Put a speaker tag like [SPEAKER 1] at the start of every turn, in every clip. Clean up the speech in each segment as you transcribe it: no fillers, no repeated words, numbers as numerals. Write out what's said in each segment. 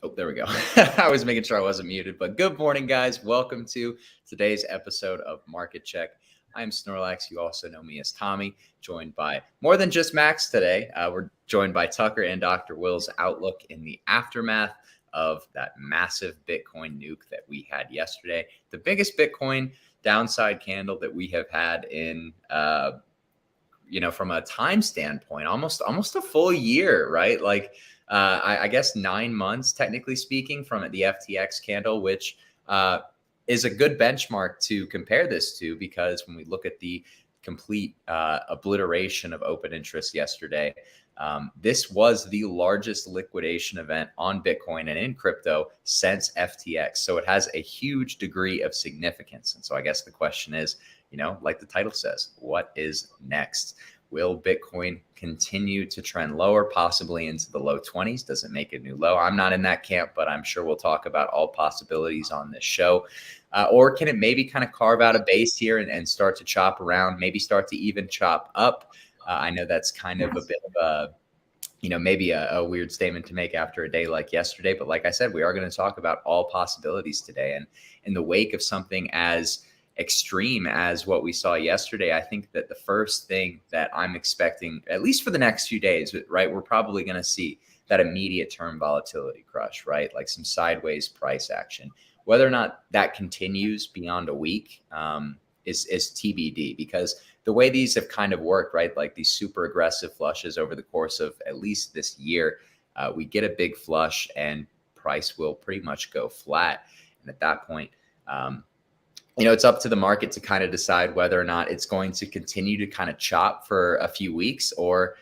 [SPEAKER 1] Oh, there we go. I was making sure I wasn't muted, but good morning, guys. Welcome to today's episode of Market Check. I'm Snorlax. You also know me as Tommy, joined by more than just Max today. We're joined by Tucker and Dr. Will's outlook in the aftermath of that massive Bitcoin nuke that we had yesterday. The biggest Bitcoin downside candle that we have had in from a time standpoint, almost a full year, right? I guess 9 months, technically speaking, from the FTX candle, which is a good benchmark to compare this to, because when we look at the complete obliteration of open interest yesterday, this was the largest liquidation event on Bitcoin and in crypto since FTX. So it has a huge degree of significance. And so I guess the question is, like the title says, what is next? Will Bitcoin continue to trend lower, possibly into the low 20s? Does it make a new low? I'm not in that camp, but I'm sure we'll talk about all possibilities on this show. Or can it maybe kind of carve out a base here and start to chop around, maybe start to even chop up? I know that's kind of a bit of maybe a weird statement to make after a day like yesterday. But like I said, we are going to talk about all possibilities today. And in the wake of something as extreme as what we saw yesterday, I think that the first thing that I'm expecting, at least for the next few days, right, we're probably going to see that immediate term volatility crush, right? Like some sideways price action. Whether or not that continues beyond a week is TBD, because the way these have kind of worked, right? Like these super aggressive flushes over the course of at least this year, we get a big flush and price will pretty much go flat. And at that point, it's up to the market to kind of decide whether or not it's going to continue to kind of chop for a few weeks, or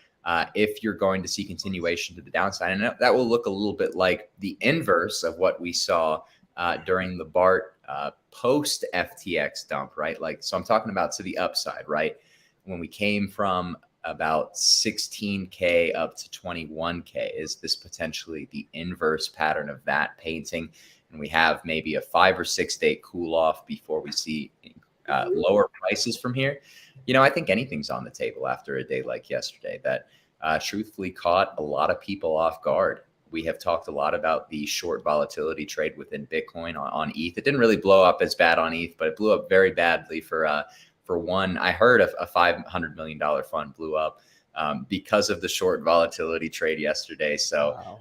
[SPEAKER 1] if you're going to see continuation to the downside. And that will look a little bit like the inverse of what we saw during the BART post FTX dump, right? So I'm talking about to the upside, right? When we came from about 16K up to 21K, is this potentially the inverse pattern of that painting? And we have maybe a 5 or 6 day cool off before we see lower prices from here. I think anything's on the table after a day like yesterday that truthfully caught a lot of people off guard. We have talked a lot about the short volatility trade within Bitcoin on ETH. It didn't really blow up as bad on ETH, but it blew up very badly for one. I heard a $500 million fund blew up because of the short volatility trade yesterday. So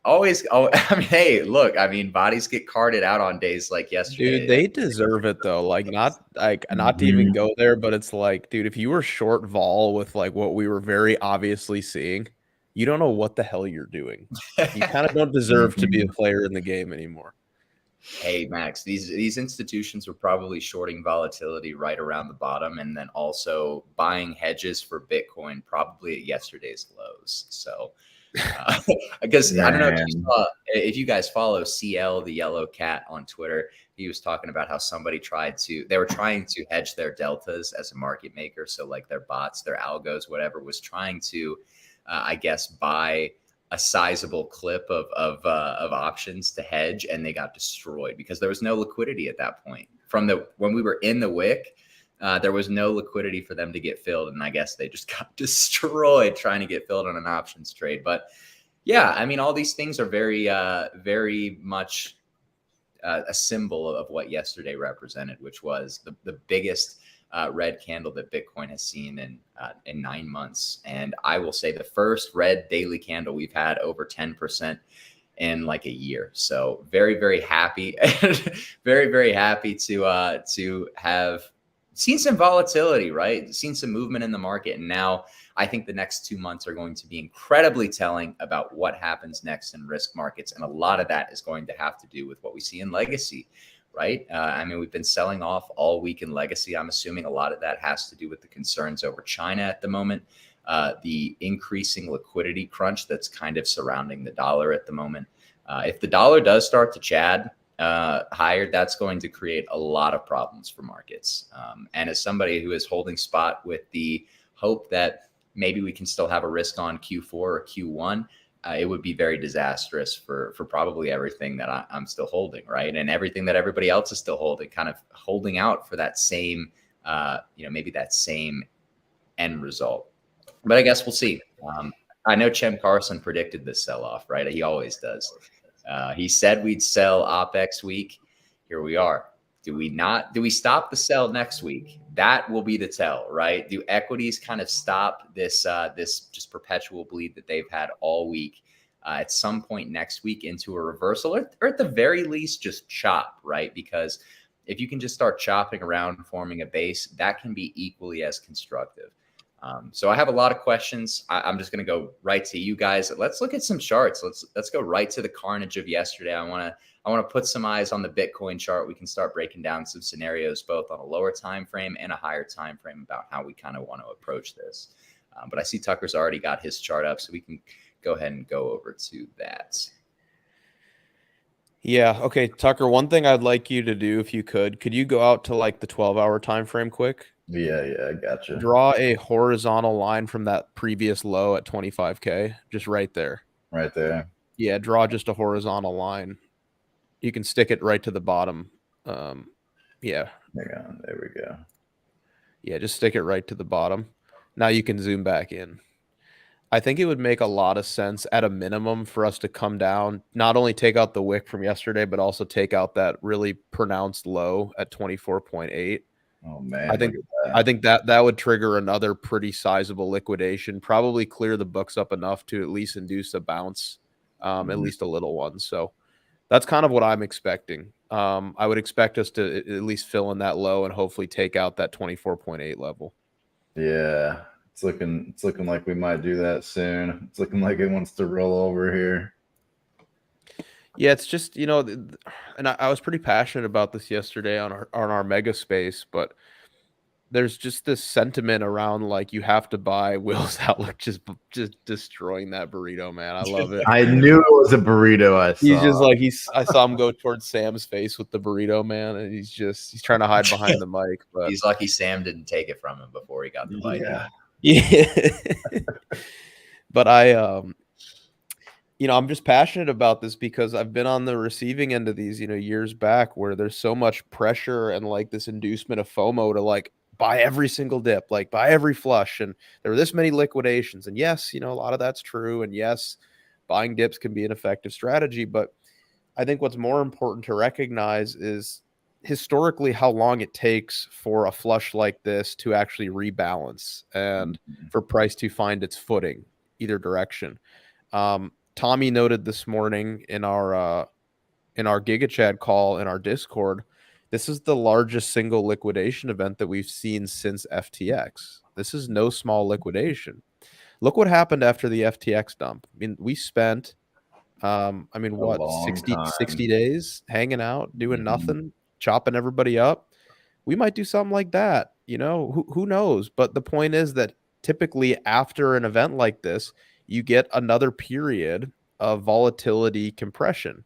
[SPEAKER 1] hey, look, bodies get carted out on days like yesterday.
[SPEAKER 2] Dude, they deserve it though. Not to even go there, but it's like, dude, if you were short vol with like what we were very obviously seeing, you don't know what the hell you're doing. You kind of don't deserve to be a player in the game anymore.
[SPEAKER 1] Hey, Max, these institutions were probably shorting volatility right around the bottom, and then also buying hedges for Bitcoin probably at yesterday's lows. So I guess I don't know if you guys follow CL, the yellow cat, on Twitter. He was talking about how somebody they were trying to hedge their deltas as a market maker. So like their bots, their algos, whatever, was trying to, I guess, buy a sizable clip of options to hedge, and they got destroyed because there was no liquidity at that point. When we were in the wick, there was no liquidity for them to get filled, and I guess they just got destroyed trying to get filled on an options trade. But yeah, all these things are very very much a symbol of what yesterday represented, which was the biggest red candle that Bitcoin has seen in 9 months. And I will say the first red daily candle we've had over 10% in like a year. So very, very happy, very, very happy to have seen some volatility, right? Seen some movement in the market. And now I think the next 2 months are going to be incredibly telling about what happens next in risk markets. And a lot of that is going to have to do with what we see in legacy. Right. We've been selling off all week in legacy. I'm assuming a lot of that has to do with the concerns over China at the moment, the increasing liquidity crunch that's kind of surrounding the dollar at the moment. If the dollar does start to chad higher, that's going to create a lot of problems for markets. And as somebody who is holding spot with the hope that maybe we can still have a risk on Q4 or Q1, it would be very disastrous for probably everything that I'm still holding, right? And everything that everybody else is still holding, kind of holding out for that same, maybe that same end result. But I guess we'll see. I know Chem Carson predicted this sell-off, right? He always does. He said we'd sell OPEX week. Here we are. Do we not? Do we stop the sell next week? That will be the tell, right? Do equities kind of stop this this just perpetual bleed that they've had all week at some point next week into a reversal, or at the very least just chop, right? Because if you can just start chopping around, forming a base, that can be equally as constructive. So I have a lot of questions. I'm just going to go right to you guys. Let's look at some charts. Let's go right to the carnage of yesterday. I want to put some eyes on the Bitcoin chart. We can start breaking down some scenarios, both on a lower time frame and a higher time frame, about how we kind of want to approach this. But I see Tucker's already got his chart up, so we can go ahead and go over to that.
[SPEAKER 2] Yeah. Okay, Tucker. One thing I'd like you to do, if you could you go out to like the 12-hour time frame quick?
[SPEAKER 3] Yeah, I gotcha.
[SPEAKER 2] Draw a horizontal line from that previous low at 25K, just right there.
[SPEAKER 3] Right there.
[SPEAKER 2] Yeah, draw just a horizontal line. You can stick it right to the bottom. Yeah.
[SPEAKER 3] There we go.
[SPEAKER 2] Yeah, just stick it right to the bottom. Now you can zoom back in. I think it would make a lot of sense at a minimum for us to come down, not only take out the wick from yesterday, but also take out that really pronounced low at 24.8.
[SPEAKER 3] Oh man,
[SPEAKER 2] I think that would trigger another pretty sizable liquidation, probably clear the books up enough to at least induce a bounce, at least a little one. So that's kind of what I'm expecting. I would expect us to at least fill in that low and hopefully take out that 24.8 level.
[SPEAKER 3] Yeah, it's looking like we might do that soon. It's looking like it wants to roll over here.
[SPEAKER 2] Yeah, it's just, you know, and I was pretty passionate about this yesterday on our mega space, but there's just this sentiment around like you have to buy Will's outlook, just destroying that burrito, man. I love it.
[SPEAKER 3] I knew it was a burrito.
[SPEAKER 2] He's just like I saw him go towards Sam's face with the burrito, man, and he's trying to hide behind the mic. But
[SPEAKER 1] he's lucky Sam didn't take it from him before he got the bite.
[SPEAKER 2] Yeah. But I'm just passionate about this because I've been on the receiving end of these, years back, where there's so much pressure and like this inducement of FOMO to like buy every single dip, like buy every flush. And there were this many liquidations. And yes, a lot of that's true. And yes, buying dips can be an effective strategy. But I think what's more important to recognize is historically how long it takes for a flush like this to actually rebalance and for price to find its footing either direction. Tommy noted this morning in our GigaChat call in our Discord, this is the largest single liquidation event that we've seen since FTX. This is no small liquidation. Look what happened after the FTX dump. I mean, we spent, 60 days hanging out, doing nothing, chopping everybody up. We might do something like that. Who knows? But the point is that typically after an event like this, you get another period of volatility compression.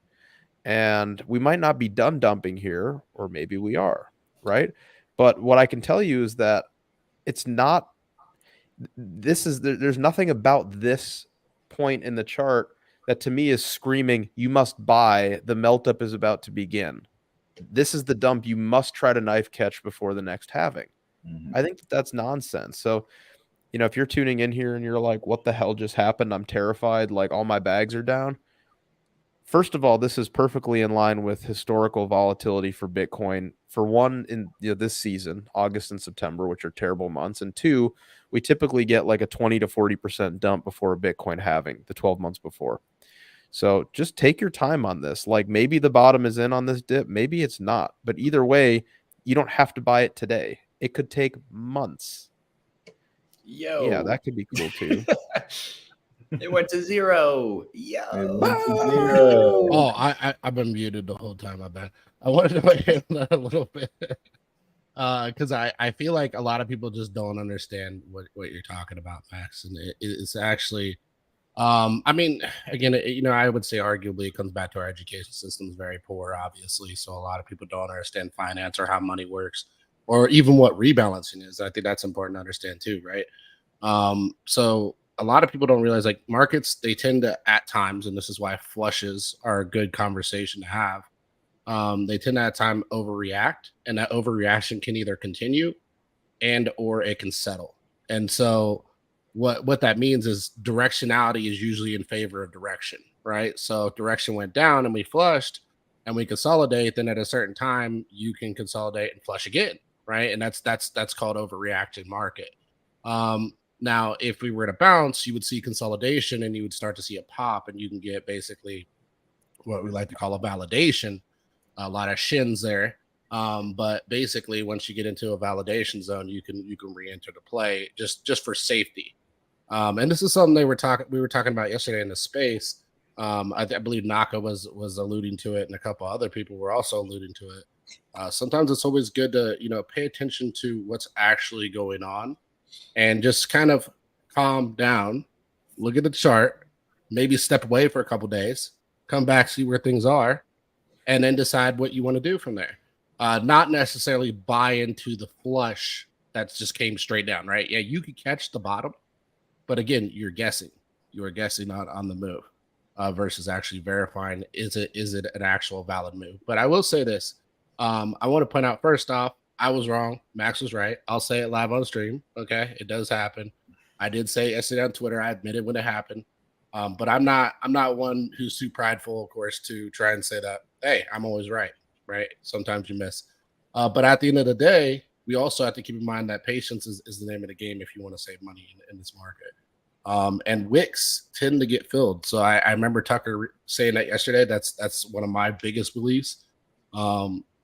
[SPEAKER 2] And we might not be done dumping here, or maybe we are, right? But what I can tell you is that it's not, there's nothing about this point in the chart that to me is screaming, you must buy, the melt up is about to begin. This is the dump you must try to knife catch before the next halving. I think that's nonsense. So, if you're tuning in here and you're like, what the hell just happened? I'm terrified. Like all my bags are down. First of all, this is perfectly in line with historical volatility for Bitcoin. For one, in this season, August and September, which are terrible months. And two, we typically get like a 20 to 40% dump before a Bitcoin halving, the 12 months before. So just take your time on this. Like maybe the bottom is in on this dip. Maybe it's not. But either way, you don't have to buy it today. It could take months. Yeah, that could be cool too.
[SPEAKER 1] It went to zero.
[SPEAKER 4] Oh, I've been muted the whole time. I bet. I wanted to weigh in that a little bit because I feel like a lot of people just don't understand what you're talking about, Max, and it's actually, again, I would say arguably it comes back to our education system is very poor, obviously. So a lot of people don't understand finance or how money works, or even what rebalancing is. I think that's important to understand too, right? So a lot of people don't realize like markets, they tend to at times, and this is why flushes are a good conversation to have. They tend to at time overreact, and that overreaction can either continue and or it can settle. And so what that means is directionality is usually in favor of direction, right? So if direction went down and we flushed and we consolidate, then at a certain time you can consolidate and flush again, right? And that's called overreaction market. Now, if we were to bounce, you would see consolidation and you would start to see a pop, and you can get basically what we like to call a validation, a lot of shins there. But basically, once you get into a validation zone, you can re-enter the play just for safety. And this is something we were talking about yesterday in the space. I believe Naka was alluding to it, and a couple other people were also alluding to it. Sometimes it's always good to pay attention to what's actually going on, and just kind of calm down, look at the chart, maybe step away for a couple days, come back, see where things are, and then decide what you want to do from there. Not necessarily buy into the flush that just came straight down, right? Yeah, you could catch the bottom, but again, you're guessing. You are guessing on the move versus actually verifying is it an actual valid move. But I will say this. I want to point out, first off, I was wrong. Max was right. I'll say it live on stream. Okay, it does happen. I did say yesterday on Twitter. I admit it when it happened. But I'm not one who's too prideful, of course, to try and say that, hey, I'm always right. Right? Sometimes you miss. But at the end of the day, we also have to keep in mind that patience is the name of the game if you want to save money in this market. And wicks tend to get filled. So I remember Tucker saying that yesterday. That's one of my biggest beliefs.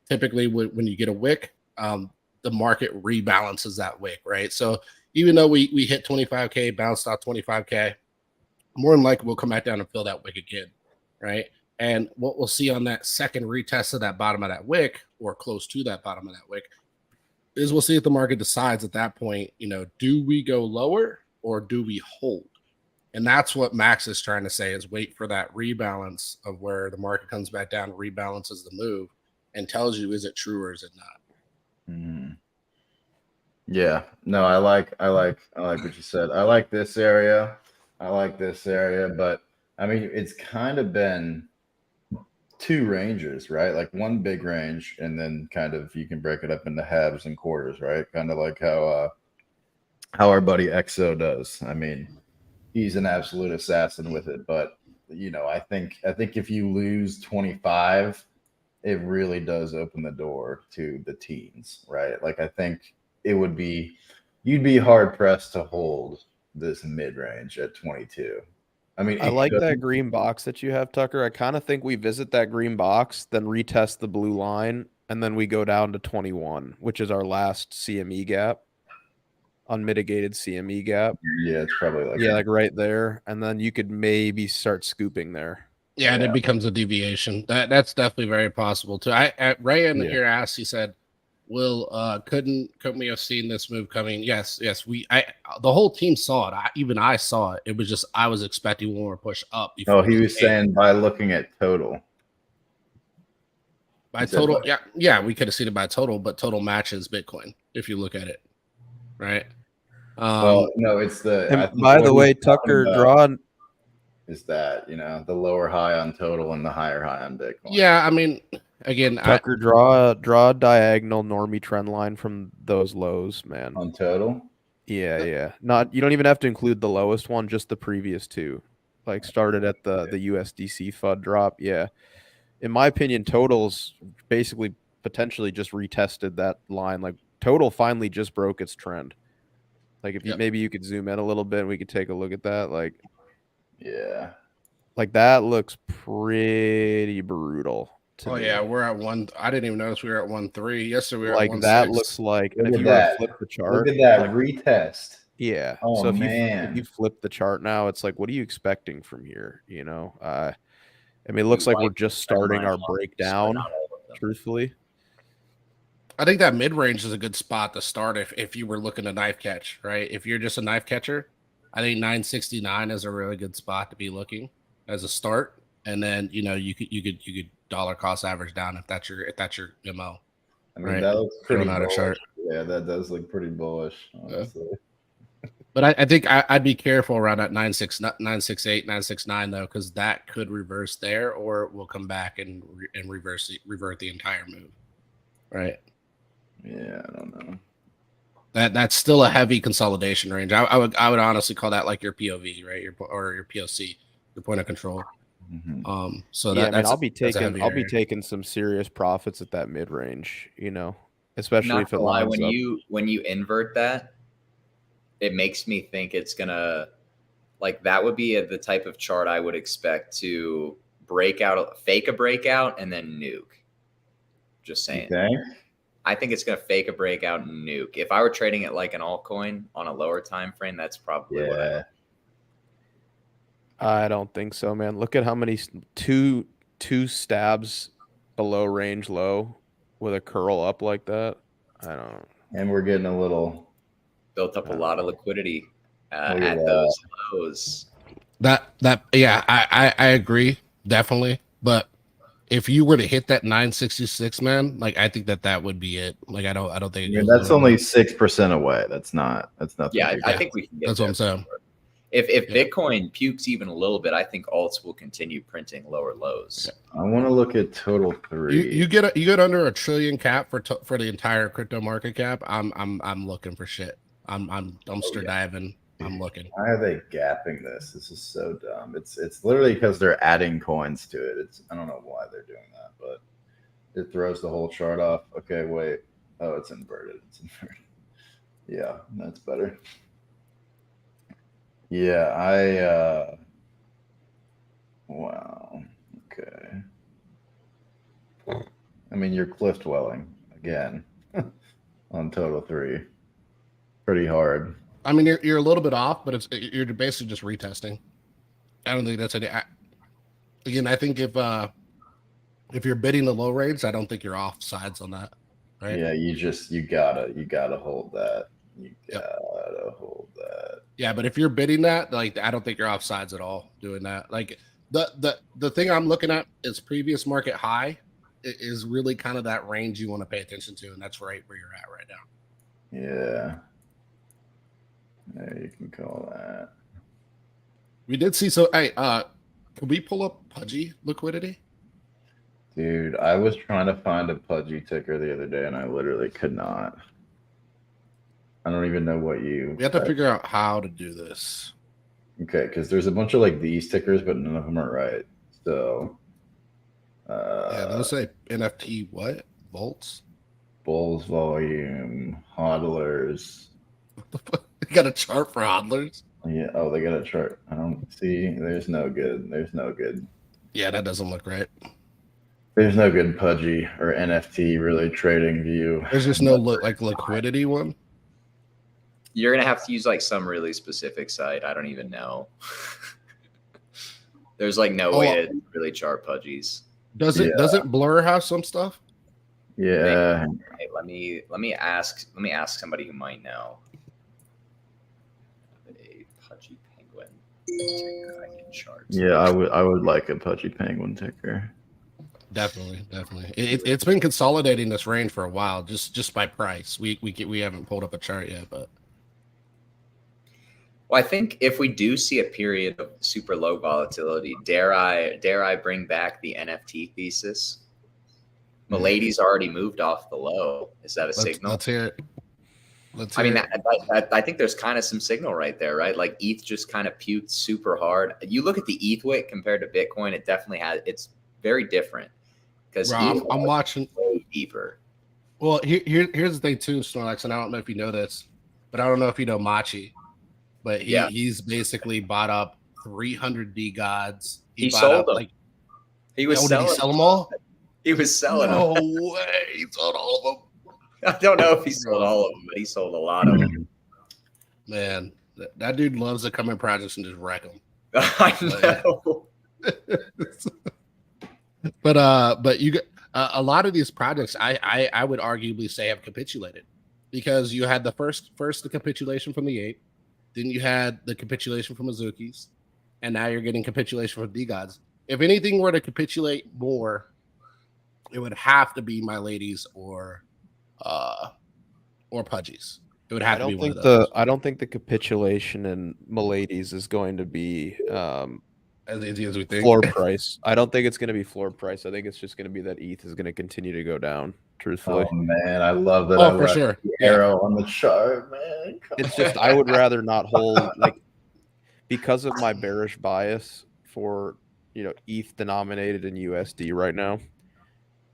[SPEAKER 4] Typically, when you get a wick, the market rebalances that wick, right? So even though we hit 25K, bounced out 25K, more than likely we'll come back down and fill that wick again, right? And what we'll see on that second retest of that bottom of that wick, or close to that bottom of that wick, is we'll see if the market decides at that point, do we go lower or do we hold? And that's what Max is trying to say, is wait for that rebalance of where the market comes back down, rebalances the move, and tells you, is it true or is it not?
[SPEAKER 3] Mm. Yeah, no, I like what you said. I like this area. But I mean, it's kind of been two ranges, right? Like one big range, and then kind of you can break it up into halves and quarters, right? Kind of like how our buddy EXO does. I mean, he's an absolute assassin with it, but I think if you lose 25, it really does open the door to the teens, right? Like I think you'd be hard pressed to hold this mid range at 22. I mean,
[SPEAKER 2] I like that green box that you have, Tucker. I kind of think we visit that green box, then retest the blue line, and then we go down to 21, which is our last CME gap, unmitigated CME gap.
[SPEAKER 3] Yeah, it's probably
[SPEAKER 2] like right there, and then you could maybe start scooping there.
[SPEAKER 4] Yeah, and it becomes a deviation. That's definitely very possible too. Ray in here asked, he said, "Will couldn't we have seen this move coming?" Yes. The whole team saw it. Even I saw it. It was just I was expecting one more push up.
[SPEAKER 3] Oh, he was saying by looking at total.
[SPEAKER 4] By total, yeah, we could have seen it by total, but total matches Bitcoin if you look at it, right?
[SPEAKER 3] Well, no, it's the.
[SPEAKER 2] By the way, Tucker, draw.
[SPEAKER 3] Is that the lower high on total and the higher high on Bitcoin?
[SPEAKER 4] Yeah, I mean, again,
[SPEAKER 2] Tucker, draw a diagonal normie trend line from those lows, man.
[SPEAKER 3] On total?
[SPEAKER 2] Yeah. You don't even have to include the lowest one, just the previous two. Like started at the USDC FUD drop. Yeah. In my opinion, totals basically potentially just retested that line. Like total finally just broke its trend. Like if maybe you could zoom in a little bit and we could take a look at that. Like,
[SPEAKER 3] yeah.
[SPEAKER 2] Like that looks pretty brutal.
[SPEAKER 4] Oh me. Yeah, we're at one. I didn't even notice we were at 1.3. Yesterday we were
[SPEAKER 2] like
[SPEAKER 4] at 1.6.
[SPEAKER 2] That looks like.
[SPEAKER 3] Look
[SPEAKER 2] if
[SPEAKER 3] at
[SPEAKER 2] you
[SPEAKER 3] that.
[SPEAKER 2] Flip the chart.
[SPEAKER 3] Look at that retest.
[SPEAKER 2] Yeah.
[SPEAKER 3] Oh,
[SPEAKER 2] so
[SPEAKER 3] if
[SPEAKER 2] you flip the chart now, it's like, what are you expecting from here? I mean, it looks like we're just starting our breakdown. Truthfully,
[SPEAKER 4] I think that mid range is a good spot to start if you were looking to knife catch, right? If you're just a knife catcher, I think 969 is a really good spot to be looking as a start, and then you could dollar cost average down if that's your MO.
[SPEAKER 3] I mean, that looks pretty bullish.
[SPEAKER 4] Chart.
[SPEAKER 3] Yeah, that does look pretty bullish, honestly.
[SPEAKER 4] Yeah. But I think I'd be careful around that 968, 969 though, because that could reverse there, or we'll come back and revert the entire move. Right.
[SPEAKER 3] Yeah, I don't know.
[SPEAKER 4] That's still a heavy consolidation range. I would honestly call that like your POV, right? Your POC, your point of control. So
[SPEAKER 2] yeah, I mean,
[SPEAKER 4] I'll be
[SPEAKER 2] taking some serious profits at that mid range, especially
[SPEAKER 1] Not
[SPEAKER 2] if it
[SPEAKER 1] to lie,
[SPEAKER 2] lines up.
[SPEAKER 1] when you invert that, it makes me think it's gonna like that would be the type of chart I would expect to fake a breakout, and then nuke. Just saying.
[SPEAKER 3] Okay.
[SPEAKER 1] I think it's gonna fake a breakout and nuke. If I were trading it like an altcoin on a lower time frame, that's probably what
[SPEAKER 2] I don't think so, man. Look at how many two stabs below range low with a curl up like that. I don't.
[SPEAKER 3] And we're getting a little
[SPEAKER 1] built up a lot of liquidity
[SPEAKER 3] Look at
[SPEAKER 1] at
[SPEAKER 3] that.
[SPEAKER 1] those lows.
[SPEAKER 4] Yeah, I agree, definitely. But if you were to hit that 966, man, like I think that would be it. Like I don't think
[SPEAKER 3] I mean, that's only 6% away. That's nothing.
[SPEAKER 1] Yeah, I think we can get
[SPEAKER 4] that's
[SPEAKER 1] there.
[SPEAKER 4] what I'm saying.
[SPEAKER 1] If Bitcoin pukes even a little bit, I think alts will continue printing lower lows.
[SPEAKER 3] I want to look at total 3.
[SPEAKER 4] You get under $1 trillion cap for the entire crypto market cap. I'm looking for shit. I'm dumpster diving. I'm looking.
[SPEAKER 3] Why are they gapping this? This is so dumb. It's literally because they're adding coins to it. I don't know why they're doing that, but it throws the whole chart off. Okay, wait. Oh, it's inverted. It's inverted. Yeah, that's better. Yeah, wow. Okay. I mean, you're cliff dwelling again on total 3. Pretty hard.
[SPEAKER 4] I mean, you're a little bit off, but you're basically just retesting. I don't think that's any. Again, I think if you're bidding the low rates, I don't think you're off sides on that. Right?
[SPEAKER 3] Yeah, you gotta hold that. You gotta hold that.
[SPEAKER 4] Yeah, but if you're bidding that, like I don't think you're off sides at all doing that. Like the thing I'm looking at is previous market high is really kind of that range you want to pay attention to, and that's right where you're at right now.
[SPEAKER 3] Yeah. There you can call that.
[SPEAKER 4] We did see hey, can we pull up Pudgy liquidity?
[SPEAKER 3] Dude, I was trying to find a Pudgy ticker the other day and I literally could not. I don't even know what you
[SPEAKER 4] We have to figure out how to do this.
[SPEAKER 3] Okay, because there's a bunch of like these tickers, but none of them are right. So
[SPEAKER 4] yeah, those say NFT what? Volts?
[SPEAKER 3] Bulls volume, hodlers.
[SPEAKER 4] What the fuck? You got a chart for hodlers?
[SPEAKER 3] Yeah, oh, they got a chart. I don't see. There's no good.
[SPEAKER 4] Yeah, that doesn't look right.
[SPEAKER 3] There's no good Pudgy or NFT really trading view.
[SPEAKER 4] There's just no liquidity one.
[SPEAKER 1] You're gonna have to use like some really specific site. I don't even know. There's like no way to really chart Pudgies.
[SPEAKER 4] Doesn't Blur have some stuff?
[SPEAKER 3] Yeah.
[SPEAKER 1] Hey, let me ask somebody who might know. A Pudgy Penguin ticker I can chart.
[SPEAKER 3] Yeah, I would like a Pudgy Penguin ticker.
[SPEAKER 4] Definitely. It's been consolidating this range for a while, just by price. We haven't pulled up a chart yet, but
[SPEAKER 1] well, I think if we do see a period of super low volatility, dare I bring back the NFT thesis? Milady's already moved off the low. Is that a signal?
[SPEAKER 4] Let's hear it.
[SPEAKER 1] I mean, I think there's kind of some signal right there, right? Like ETH just kind of puked super hard. You look at the ETH wick compared to Bitcoin, it definitely it's very different because
[SPEAKER 4] I'm watching
[SPEAKER 1] way deeper.
[SPEAKER 4] Well, here's the thing too, Snorlax, and I don't know if you know this, but I don't know if you know Machi, but he's basically bought up 300 D gods.
[SPEAKER 1] He sold them.
[SPEAKER 4] Like
[SPEAKER 1] he was
[SPEAKER 4] selling. Did he sell them all?
[SPEAKER 1] He was selling
[SPEAKER 4] them.
[SPEAKER 1] No
[SPEAKER 4] way. He sold all of them.
[SPEAKER 1] I don't know if he sold all of them, but he sold a lot of them.
[SPEAKER 4] Man, that dude loves to come in projects and just wreck them.
[SPEAKER 1] I know.
[SPEAKER 4] But you get a lot of these projects. I would arguably say have capitulated because you had the first the capitulation from the ape, then you had the capitulation from Azuki's, and now you're getting capitulation from D-Gods. If anything were to capitulate more, it would have to be My Ladies or Pudgies. It would have to be one of those.
[SPEAKER 2] I don't think the capitulation in Milady's is going to be
[SPEAKER 4] as easy as we think.
[SPEAKER 2] Floor price. I don't think it's going to be floor price. I think it's just going to be that ETH is going to continue to go down. Truthfully,
[SPEAKER 3] Oh man, I love that.
[SPEAKER 4] Oh,
[SPEAKER 3] I
[SPEAKER 4] for
[SPEAKER 3] left
[SPEAKER 4] sure.
[SPEAKER 3] the
[SPEAKER 4] Yeah.
[SPEAKER 3] arrow on the chart, man. Come
[SPEAKER 2] it's just I would rather not hold because of my bearish bias for ETH denominated in USD right now.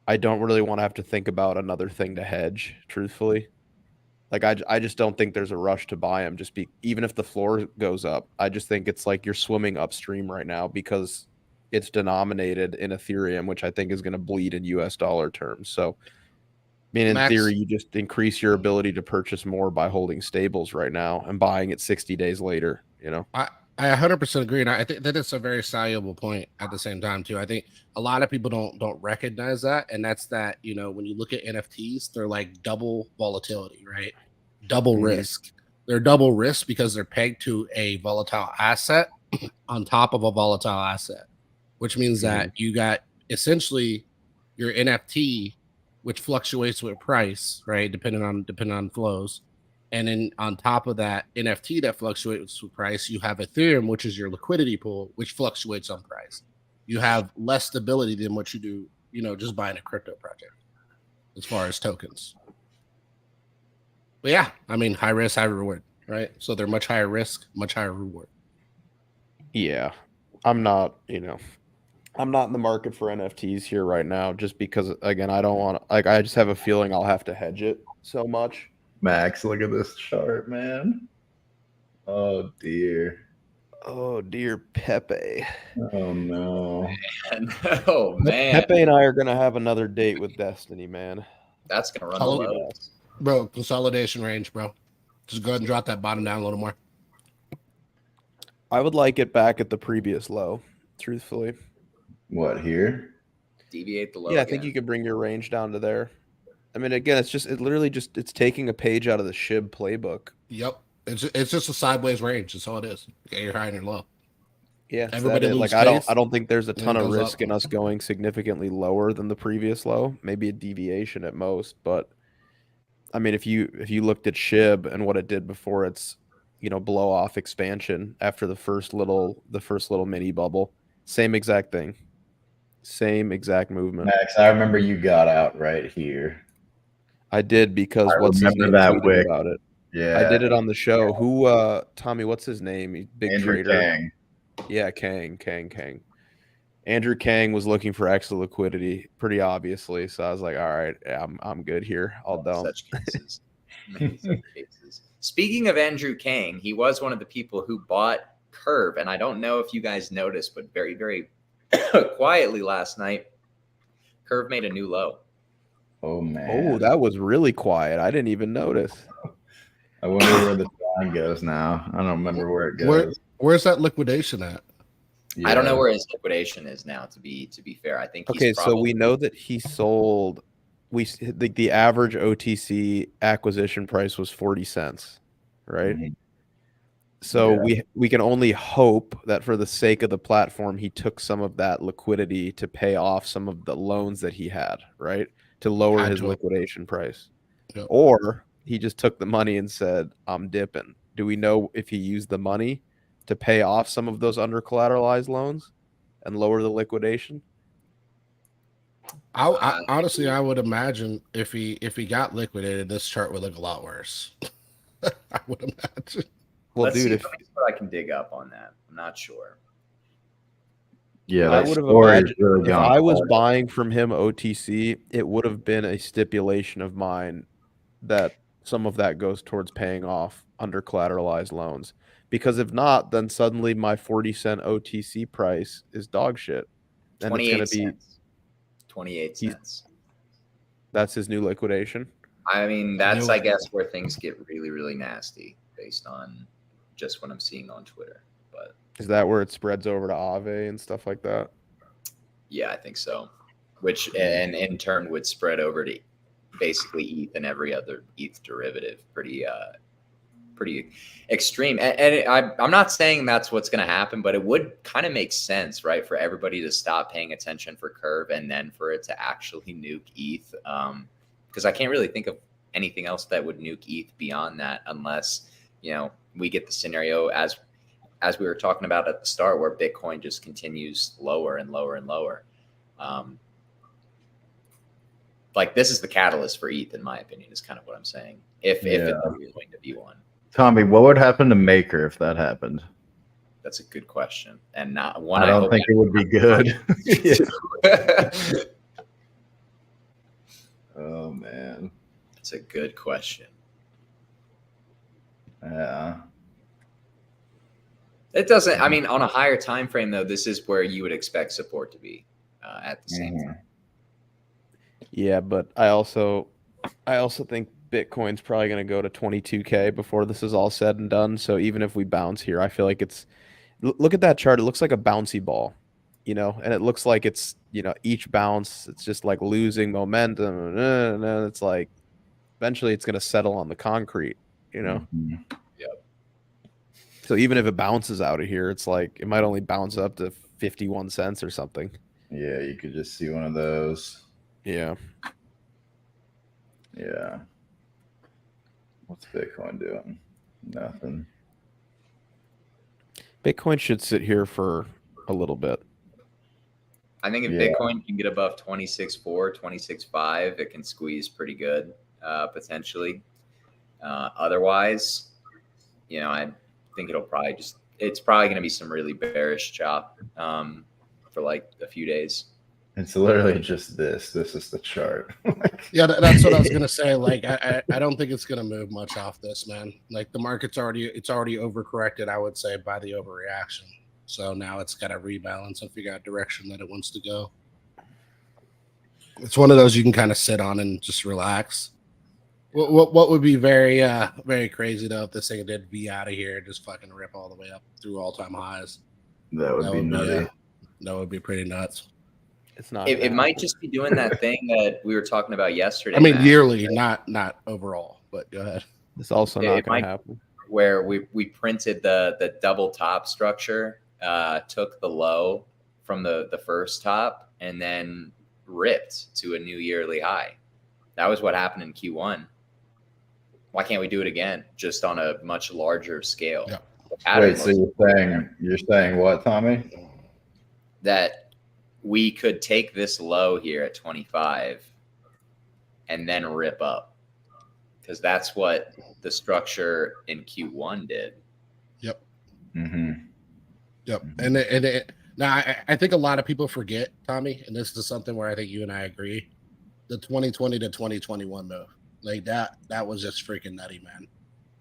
[SPEAKER 2] I don't really want to have to think about another thing to hedge. Truthfully, I just don't think there's a rush to buy them. Even if the floor goes up, I just think it's like you're swimming upstream right now because it's denominated in Ethereum, which I think is going to bleed in US dollar terms. So, I mean, in
[SPEAKER 4] Max,
[SPEAKER 2] theory, you just increase your ability to purchase more by holding stables right now and buying it 60 days later.
[SPEAKER 4] I 100% agree, and I think that it's a very valuable point at the same time too. I think a lot of people don't recognize that, and that's that when you look at NFTs, they're like double volatility, right? Double risk. They're double risk because they're pegged to a volatile asset on top of a volatile asset, which means that you got essentially your NFT, which fluctuates with price, right? Depending on flows. And then on top of that NFT that fluctuates with price, you have Ethereum, which is your liquidity pool, which fluctuates on price. You have less stability than what you do, just buying a crypto project as far as tokens. But yeah, I mean, high risk, high reward, right? So they're much higher risk, much higher reward.
[SPEAKER 2] Yeah, I'm not in the market for NFTs here right now, just because, again, I don't want to, I just have a feeling I'll have to hedge it so much.
[SPEAKER 3] Max, look at this chart, man. Oh dear.
[SPEAKER 2] Oh dear, Pepe.
[SPEAKER 3] Oh no.
[SPEAKER 1] Oh man,
[SPEAKER 2] Pepe and I are gonna have another date with Destiny, man.
[SPEAKER 1] that's gonna run the low.
[SPEAKER 4] Bro, consolidation range, bro. Just go ahead and drop that bottom down a little more.
[SPEAKER 2] I would like it back at the previous low, truthfully.
[SPEAKER 3] What here?
[SPEAKER 1] Deviate the low.
[SPEAKER 2] Yeah, I think you could bring your range down to there. I mean, again, it's taking a page out of the SHIB playbook.
[SPEAKER 4] Yep. It's just a sideways range. That's all it is. Get your high and your low.
[SPEAKER 2] Yeah,
[SPEAKER 4] everybody
[SPEAKER 2] like I don't think there's a ton of risk in us going significantly lower than the previous low. Maybe a deviation at most, but I mean, if you looked at SHIB and what it did before its blow off expansion after the first little mini bubble, same exact thing, same exact movement.
[SPEAKER 3] Max, I remember you got out right here.
[SPEAKER 2] I did because
[SPEAKER 3] I
[SPEAKER 2] what's his name
[SPEAKER 3] that
[SPEAKER 2] tweeted
[SPEAKER 3] wick.
[SPEAKER 2] about it.
[SPEAKER 3] Yeah,
[SPEAKER 2] I did it on the show. Who, Tommy? What's his name? Big
[SPEAKER 3] Andrew
[SPEAKER 2] trader.
[SPEAKER 3] Kang.
[SPEAKER 2] Yeah, Kang. Andrew Kang was looking for extra liquidity, pretty obviously. So I was like, all right, I'm good here. I'll dump.
[SPEAKER 1] Such cases. Such cases. Speaking of Andrew Kang, he was one of the people who bought Curve, and I don't know if you guys noticed, but very, very quietly last night, Curve made a new low.
[SPEAKER 3] Oh man.
[SPEAKER 2] Oh, that was really quiet. I didn't even notice.
[SPEAKER 3] I wonder where the sign goes now. I don't remember where it goes.
[SPEAKER 4] Where's that liquidation at?
[SPEAKER 1] Yeah. I don't know where his liquidation is now. To be fair, I think.
[SPEAKER 2] Okay, so we know that he sold. The average OTC acquisition price was 40 cents, right?
[SPEAKER 3] Mm-hmm.
[SPEAKER 2] So we can only hope that for the sake of the platform, he took some of that liquidity to pay off some of the loans that he had, right? To lower his liquidation price.
[SPEAKER 4] Yep.
[SPEAKER 2] Or he just took the money and said, I'm dipping. Do we know if he used the money to pay off some of those under collateralized loans and lower the liquidation?
[SPEAKER 4] I honestly, I would imagine if he got liquidated, this chart would look a lot worse. I would imagine.
[SPEAKER 2] Well,
[SPEAKER 1] Let's
[SPEAKER 2] dude,
[SPEAKER 1] see what I can dig up on that. I'm not sure.
[SPEAKER 3] Yeah,
[SPEAKER 2] I would have imagined if I was buying from him OTC, it would have been a stipulation of mine that some of that goes towards paying off under collateralized loans. Because if not, then suddenly my 40-cent OTC price is dog shit. And it's going to be
[SPEAKER 1] 28 cents.
[SPEAKER 2] That's his new liquidation.
[SPEAKER 1] I mean, that's, I guess, where things get really, really nasty based on just what I'm seeing on Twitter. But
[SPEAKER 2] is that where it spreads over to Aave and stuff like that?
[SPEAKER 1] Yeah, I think so. Which, and in turn, would spread over to basically ETH and every other ETH derivative. Pretty extreme. And I'm not saying that's what's going to happen, but it would kind of make sense, right, for everybody to stop paying attention for Curve and then for it to actually nuke ETH. Because I can't really think of anything else that would nuke ETH beyond that, unless we get the scenario as as we were talking about at the start, where Bitcoin just continues lower and lower and lower. Like this is the catalyst for ETH, in my opinion, is kind of what I'm saying. If it's going to be one.
[SPEAKER 3] Tommy, what would happen to Maker if that happened?
[SPEAKER 1] That's a good question, and not one.
[SPEAKER 3] I don't think it would be good. Oh man,
[SPEAKER 1] it's a good question.
[SPEAKER 3] Yeah.
[SPEAKER 1] It doesn't. I mean, on a higher time frame, though, this is where you would expect support to be at the same time.
[SPEAKER 2] Yeah, but I also think Bitcoin's probably going to go to 22K before this is all said and done. So even if we bounce here, I feel like it's look at that chart. It looks like a bouncy ball, and it looks like it's each bounce it's just like losing momentum, and then it's like eventually it's going to settle on the concrete.
[SPEAKER 3] Mm-hmm.
[SPEAKER 2] So even if it bounces out of here, it's like it might only bounce up to 51 cents or something.
[SPEAKER 3] Yeah, you could just see one of those.
[SPEAKER 2] Yeah.
[SPEAKER 3] Yeah. What's Bitcoin doing? Nothing.
[SPEAKER 2] Bitcoin should sit here for a little bit.
[SPEAKER 1] I think if Bitcoin can get above 26.4, 26.5, it can squeeze pretty good, potentially. Otherwise, I think it'll probably it's probably going to be some really bearish chop for like a few days.
[SPEAKER 3] It's literally just this. This is the chart.
[SPEAKER 4] Yeah, that's what I was gonna say. Like, I don't think it's gonna move much off this, man. Like the market's already overcorrected, I would say, by the overreaction. So now it's got to rebalance and figure out direction that it wants to go. It's one of those you can kind of sit on and just relax. What would be very very crazy though if this thing did be out of here and just fucking rip all the way up through all-time highs.
[SPEAKER 3] That would be nutty.
[SPEAKER 4] That would be pretty nuts.
[SPEAKER 2] It's not.
[SPEAKER 1] It might just be doing that thing that we were talking about yesterday.
[SPEAKER 4] I mean, yearly, not overall. But go ahead.
[SPEAKER 2] It's also not going to happen.
[SPEAKER 1] Where we printed the double top structure, took the low from the first top, and then ripped to a new yearly high. That was what happened in Q1. Why can't we do it again, just on a much larger scale?
[SPEAKER 4] Yeah.
[SPEAKER 3] Wait, so you're saying what, Tommy?
[SPEAKER 1] That we could take this low here at 25 and then rip up, because that's what the structure in Q1 did.
[SPEAKER 4] Yep.
[SPEAKER 3] Mm-hmm.
[SPEAKER 4] Yep. And now I think a lot of people forget, Tommy, and this is something where I think you and I agree, the 2020 to 2021 move. Like that was just freaking nutty, man.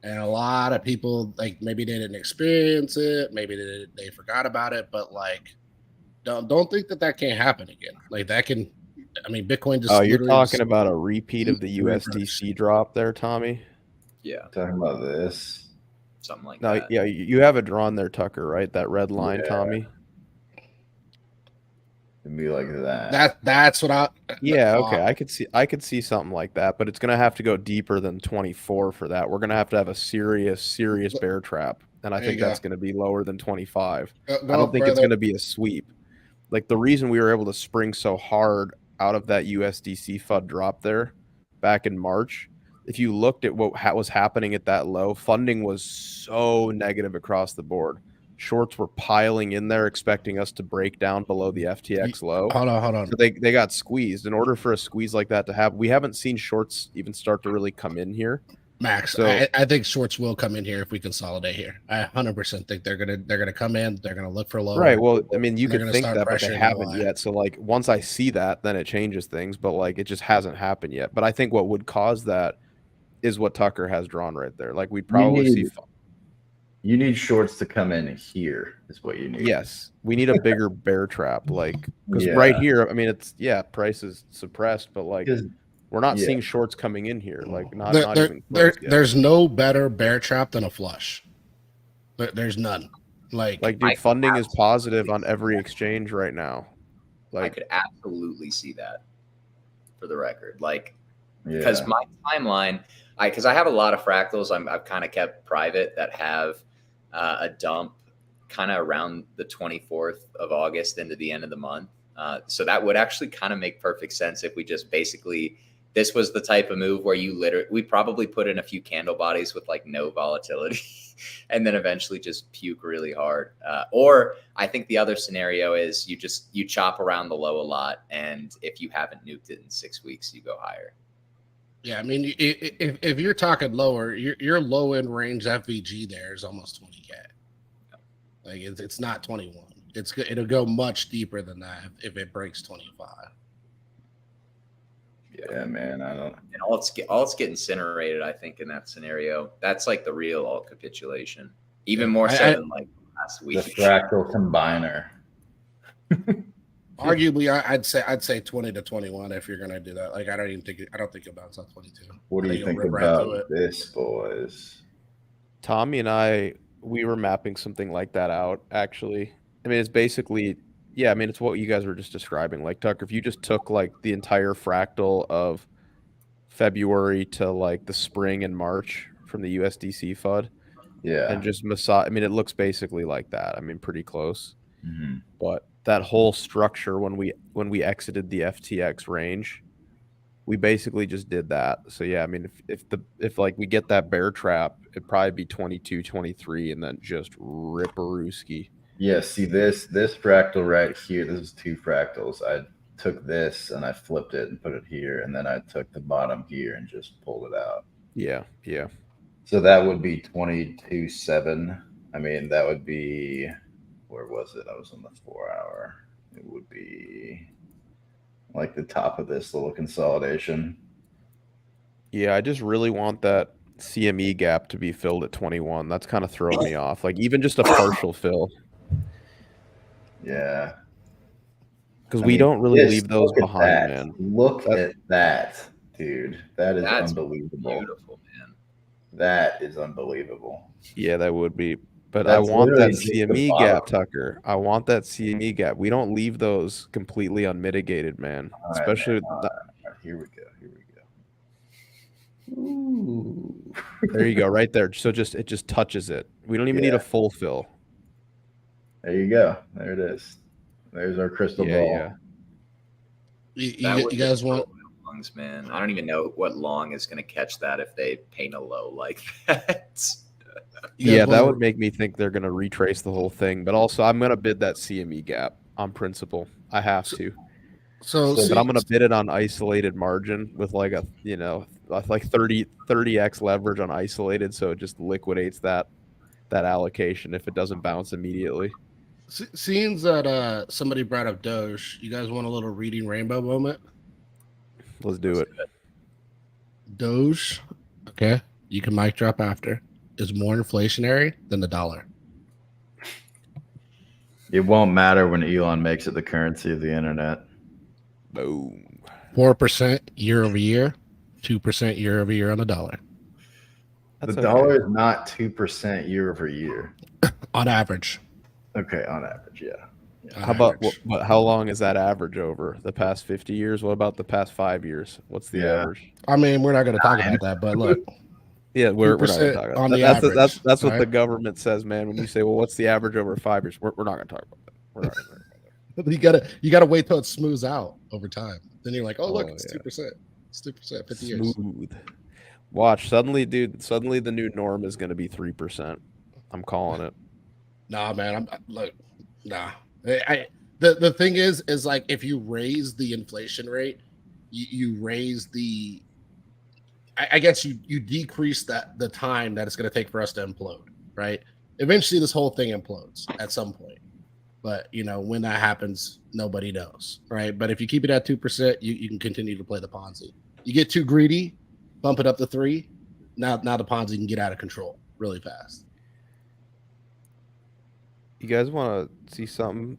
[SPEAKER 4] And a lot of people, like, maybe they didn't experience it, maybe they forgot about it, but like, don't think that can't happen again. Like that can, I mean, Bitcoin just.
[SPEAKER 2] Oh, you're talking about a repeat of the USDC drop there, Tommy?
[SPEAKER 1] Yeah.
[SPEAKER 3] Talking about this.
[SPEAKER 1] Something like
[SPEAKER 2] that. Yeah, you have it drawn there, Tucker, right? That red line, Tommy.
[SPEAKER 3] It'd be like that.
[SPEAKER 4] That's what I.
[SPEAKER 2] Yeah, okay. I could see something like that, but it's gonna have to go deeper than 24 for that. We're gonna have a serious bear trap, and I think that's gonna be lower than 25. I don't think it's gonna be a sweep. Like the reason we were able to spring so hard out of that USDC FUD drop there back in March, if you looked at what was happening at that low, funding was so negative across the board. Shorts were piling in there, expecting us to break down below the FTX low.
[SPEAKER 4] Hold on.
[SPEAKER 2] So they got squeezed. In order for a squeeze like that to happen, we haven't seen shorts even start to really come in here.
[SPEAKER 4] Max, so, I think shorts will come in here if we consolidate here. I 100% think they're gonna come in. They're gonna look for low.
[SPEAKER 2] Right. Well, I mean, you can think that, but they haven't yet. So like, once I see that, then it changes things. But like, it just hasn't happened yet. But I think what would cause that is what Tucker has drawn right there. Like, we'd probably see.
[SPEAKER 3] You need shorts to come in here, is what you need.
[SPEAKER 2] Yes, we need a bigger bear trap, like, because right here, I mean, it's price is suppressed, but like we're not seeing shorts coming in here. Like, not even close yet.
[SPEAKER 4] There's no better bear trap than a flush. There's none. Like
[SPEAKER 2] dude, funding is positive on every exchange right now. Like,
[SPEAKER 1] I could absolutely see that, for the record. Like, because my timeline, because I have a lot of fractals I've kind of kept private that have a dump kind of around the 24th of August into the end of the month. So that would actually kind of make perfect sense if we just basically this was the type of move where we probably put in a few candle bodies with like no volatility and then eventually just puke really hard. Or I think the other scenario is you chop around the low a lot. And if you haven't nuked it in 6 weeks, you go higher.
[SPEAKER 4] Yeah, I mean, if you're talking lower, your low end range FVG there is almost 20K. Like it's not 21. It'll go much deeper than that if it breaks 25.
[SPEAKER 3] Yeah, man. I don't.
[SPEAKER 1] And alts get incinerated, I think, in that scenario. That's like the real alt capitulation, even more so than like last week.
[SPEAKER 3] The fractal combiner.
[SPEAKER 4] Arguably, I'd say 20 to 21 if you're gonna do that. Like I don't think it'll bounce on 22.
[SPEAKER 3] What do you think about this, boys?
[SPEAKER 2] Tommy and we were mapping something like that out, actually. I mean, it's basically, yeah, I mean, it's what you guys were just describing. Like, Tucker, if you just took, like, the entire fractal of February to, like, the spring and March from the USDC FUD.
[SPEAKER 3] Yeah.
[SPEAKER 2] And just massage, I mean, it looks basically like that. I mean, pretty close.
[SPEAKER 3] Mm-hmm.
[SPEAKER 2] But that whole structure, when we exited the FTX range, we basically just did that. So yeah, I mean, if like we get that bear trap, it'd probably be 22, 23, and then just rip-a-rooski.
[SPEAKER 3] Yeah, see this fractal right here. This is 2 fractals. I took this and I flipped it and put it here, and then I took the bottom here and just pulled it out.
[SPEAKER 2] Yeah.
[SPEAKER 3] So that would be 22.7. I mean, that would be, where was it? I was on the 4-hour. It would be like the top of this little consolidation.
[SPEAKER 2] Yeah, I just really want that CME gap to be filled at 21. That's kind of throwing me off. Like even just a partial fill.
[SPEAKER 3] Yeah.
[SPEAKER 2] Because we don't really leave those behind, man.
[SPEAKER 3] Look at that, dude. That's unbelievable.
[SPEAKER 1] Beautiful, man.
[SPEAKER 3] That is unbelievable.
[SPEAKER 2] Yeah, that would be. But
[SPEAKER 3] That's
[SPEAKER 2] I want that
[SPEAKER 3] literally
[SPEAKER 2] CME gap, Tucker. I want that CME gap. We don't leave those completely unmitigated, man.
[SPEAKER 3] All right,
[SPEAKER 2] Especially
[SPEAKER 3] man. All right. Here we go. Ooh.
[SPEAKER 2] There you go, right there. So it just touches it. We don't even need a full fill.
[SPEAKER 3] There you go. There it is. There's our crystal ball.
[SPEAKER 4] Yeah. You guys want
[SPEAKER 1] longs, man? I don't even know what long is going to catch that if they paint a low like that.
[SPEAKER 2] Yeah, that would make me think they're going to retrace the whole thing. But also, I'm going to bid that CME gap on principle. I have to. But I'm going to bid it on isolated margin with like a, like 30x leverage on isolated, so it just liquidates that allocation if it doesn't bounce immediately.
[SPEAKER 4] Seeing that somebody brought up Doge, you guys want a little reading rainbow moment?
[SPEAKER 2] Let's do it.
[SPEAKER 4] Doge, okay, you can mic drop after, is more inflationary than the dollar.
[SPEAKER 3] It won't matter when Elon makes it the currency of the internet.
[SPEAKER 2] Boom.
[SPEAKER 4] 4% year over year, 2% year over year on the dollar.
[SPEAKER 3] The dollar is not 2% year over year.
[SPEAKER 4] On average.
[SPEAKER 3] Okay, on average, yeah.
[SPEAKER 2] How about how long is that average over? The past 50 years? What about the past 5 years? What's the average?
[SPEAKER 4] I mean, we're not going to talk about that, but look.
[SPEAKER 2] Yeah, we're not going to talk about that. That's what the government says, man. When you say, well, what's the average over 5 years? We're not going to talk about that. We're not going to talk about that.
[SPEAKER 4] You gotta wait till it smooths out over time. Then you're like, oh look, it's 2%. It's 2%, 50 years.
[SPEAKER 2] Smooth. Watch, suddenly the new norm is going to be 3%. I'm calling it.
[SPEAKER 4] Nah, man. The thing is like if you raise the inflation rate, you raise the. I guess you decrease the time that it's going to take for us to implode, right? Eventually, this whole thing implodes at some point. But when that happens, nobody knows, right? But if you keep it at 2%, you can continue to play the Ponzi. You get too greedy, bump it up to 3%. Now the Ponzi can get out of control really fast.
[SPEAKER 2] You guys want to see something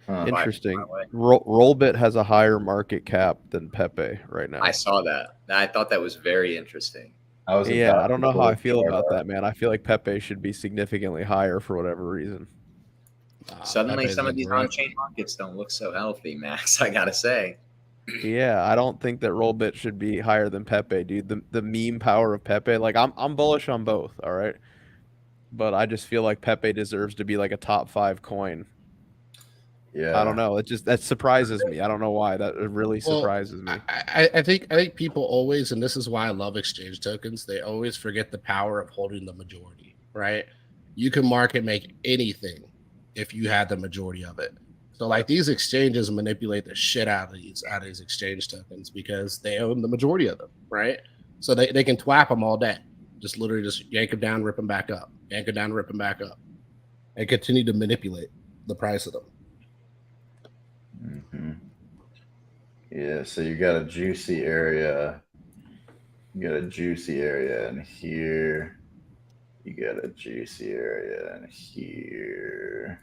[SPEAKER 2] interesting? Rollbit has a higher market cap than Pepe right now.
[SPEAKER 1] I saw that. I thought that was very interesting.
[SPEAKER 2] I don't know how I feel about that, man. I feel like Pepe should be significantly higher for whatever reason.
[SPEAKER 1] Suddenly, some of these on-chain markets don't look so healthy, Max. I gotta say.
[SPEAKER 2] Yeah, I don't think that Rollbit should be higher than Pepe, dude. The meme power of Pepe, like I'm bullish on both. All right, but I just feel like Pepe deserves to be like a top 5 coin.
[SPEAKER 3] Yeah.
[SPEAKER 2] I don't know. That surprises me. I don't know why. That really surprises me.
[SPEAKER 4] I think people always, and this is why I love exchange tokens, they always forget the power of holding the majority, right? You can market make anything if you had the majority of it. So like these exchanges manipulate the shit out of these exchange tokens because they own the majority of them, right? So they can twap them all day. Just literally just yank them down, rip them back up, yank them down, rip them back up, and continue to manipulate the price of them.
[SPEAKER 3] Mm-hmm. Yeah, so you got a juicy area. You got a juicy area in here. You got a juicy area in here.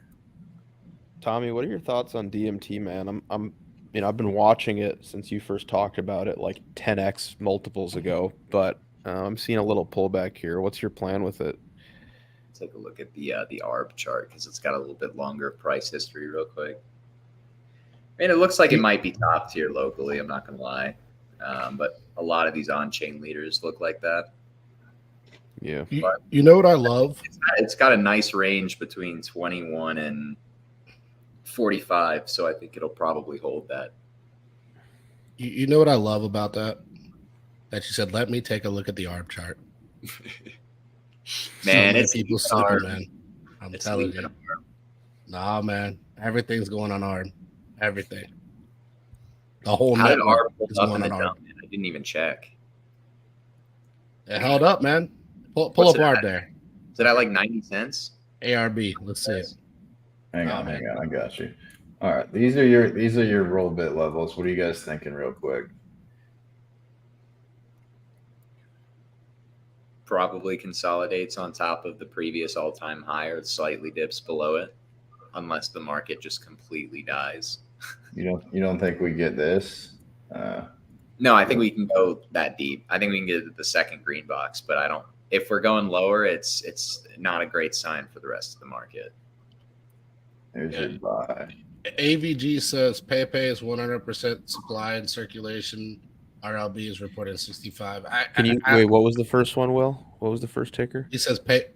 [SPEAKER 2] Tommy, what are your thoughts on DMT, man? I've been watching it since you first talked about it like 10x multiples ago, but I'm seeing a little pullback here. What's your plan with it?
[SPEAKER 1] Take a look at the ARB chart because it's got a little bit longer price history real quick. I mean, it looks like it might be top tier locally. I'm not going to lie. But a lot of these on-chain leaders look like that.
[SPEAKER 2] Yeah.
[SPEAKER 4] You know what I love?
[SPEAKER 1] It's got a nice range between 21 and 45. So I think it'll probably hold that.
[SPEAKER 4] You know what I love about that? That you said, let me take a look at the ARB chart.
[SPEAKER 1] Man,
[SPEAKER 4] so
[SPEAKER 1] it's
[SPEAKER 4] people sleeping, man. I'm telling you. Nah, man. Everything's going on ARB. Everything. The whole
[SPEAKER 1] How did ARB
[SPEAKER 4] is
[SPEAKER 1] hold up
[SPEAKER 4] going
[SPEAKER 1] in
[SPEAKER 4] on
[SPEAKER 1] the
[SPEAKER 4] ARB.
[SPEAKER 1] dump? I didn't even check.
[SPEAKER 4] It held up, man. Pull up ARB there.
[SPEAKER 1] Is it at like 90 cents?
[SPEAKER 4] ARB. Let's see it.
[SPEAKER 3] Hang on. I got you. All right. These are your roll bit levels. What are you guys thinking real quick?
[SPEAKER 1] Probably consolidates on top of the previous all-time high or slightly dips below it, unless the market just completely dies.
[SPEAKER 3] You don't think we get this?
[SPEAKER 1] No, I think we can go that deep. I think we can get the second green box, but I don't. If we're going lower, it's not a great sign for the rest of the market.
[SPEAKER 3] There's your buy.
[SPEAKER 4] AVG says Pepe is 100% supply and circulation. RLB is reported 65.
[SPEAKER 2] Wait? What was the first one, Will? What was the first ticker?
[SPEAKER 4] He says pay.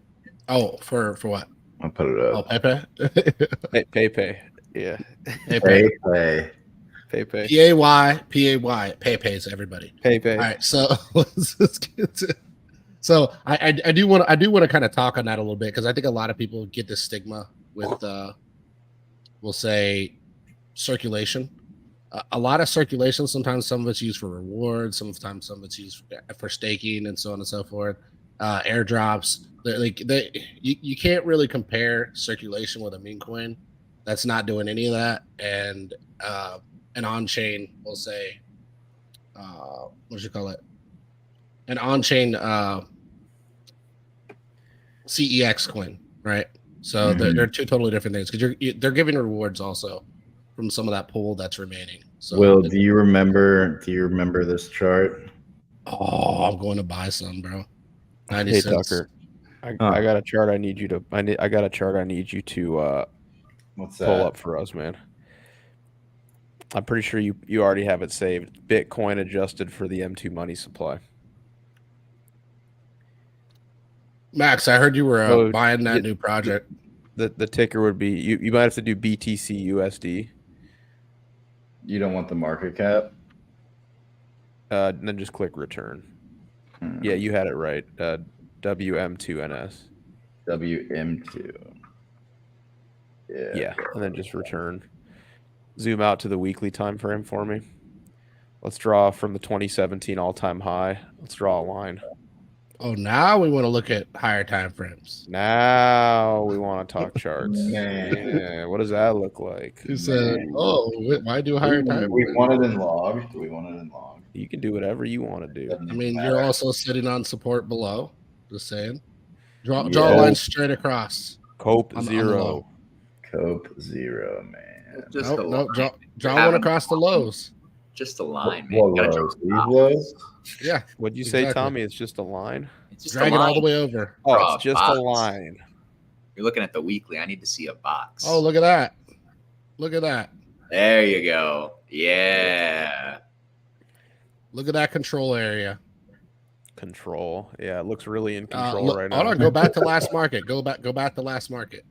[SPEAKER 4] Oh, for what?
[SPEAKER 3] I'll put it up.
[SPEAKER 4] Oh, Pepe.
[SPEAKER 2] Pepe. Yeah.
[SPEAKER 4] Pepe.
[SPEAKER 2] Pepe.
[SPEAKER 4] P-A-Y. Pepe's everybody.
[SPEAKER 2] Pepe.
[SPEAKER 4] All right, so let's get to. So I do want to kind of talk on that a little bit because I think a lot of people get this stigma with we'll say circulation. A lot of circulation. Sometimes some of it's used for rewards. Sometimes some of it's used for staking and so on and so forth. Airdrops. You can't really compare circulation with a meme coin that's not doing any of that, and an on-chain, we'll say, what do you call it? An on-chain CEX coin, right? So they're two totally different things because they're giving rewards also from some of that pool that's remaining. So,
[SPEAKER 3] Will, do you remember this chart?
[SPEAKER 4] Oh, I'm going to buy some, bro. 90
[SPEAKER 2] Hey
[SPEAKER 4] cents.
[SPEAKER 2] Tucker, I got a chart. I need you to. I got a chart. I need you to
[SPEAKER 3] What's that?
[SPEAKER 2] pull up for us, man. I'm pretty sure you already have it saved. Bitcoin adjusted for the M2 money supply.
[SPEAKER 4] Max, I heard you were buying that new project.
[SPEAKER 2] The ticker would be you might have to do BTC USD.
[SPEAKER 3] You don't want the market cap?
[SPEAKER 2] Then just click return. Yeah, you had it right. WM2NS.
[SPEAKER 3] WM2.
[SPEAKER 2] Yeah, and then just return. Zoom out to the weekly time frame for me. Let's draw from the 2017 all-time high. Let's draw a line.
[SPEAKER 4] Oh, now we want to look at higher time frames.
[SPEAKER 2] Now we want to talk charts. Man, what does that look like?
[SPEAKER 4] You said, "Oh, why do higher time?"
[SPEAKER 3] Do we want it in log?
[SPEAKER 2] You can do whatever you want to do.
[SPEAKER 4] I mean, you're also sitting on support below. Just saying. Draw a line straight across.
[SPEAKER 2] Cope zero.
[SPEAKER 3] Cope zero, man.
[SPEAKER 4] Draw one across the lows.
[SPEAKER 1] Just a line, man.
[SPEAKER 3] What lows? These lows?
[SPEAKER 4] Yeah.
[SPEAKER 2] What'd you say, Tommy? It's just a line?
[SPEAKER 1] It's just
[SPEAKER 4] drag it all the way over.
[SPEAKER 2] Oh, it's just a line.
[SPEAKER 1] You're looking at the weekly. I need to see a box.
[SPEAKER 4] Oh, look at that. Look at that.
[SPEAKER 1] There you go. Yeah.
[SPEAKER 4] Look at that control area.
[SPEAKER 2] Control. Yeah, it looks really in control right now.
[SPEAKER 4] Hold on. Go back to last market. Go back to last market.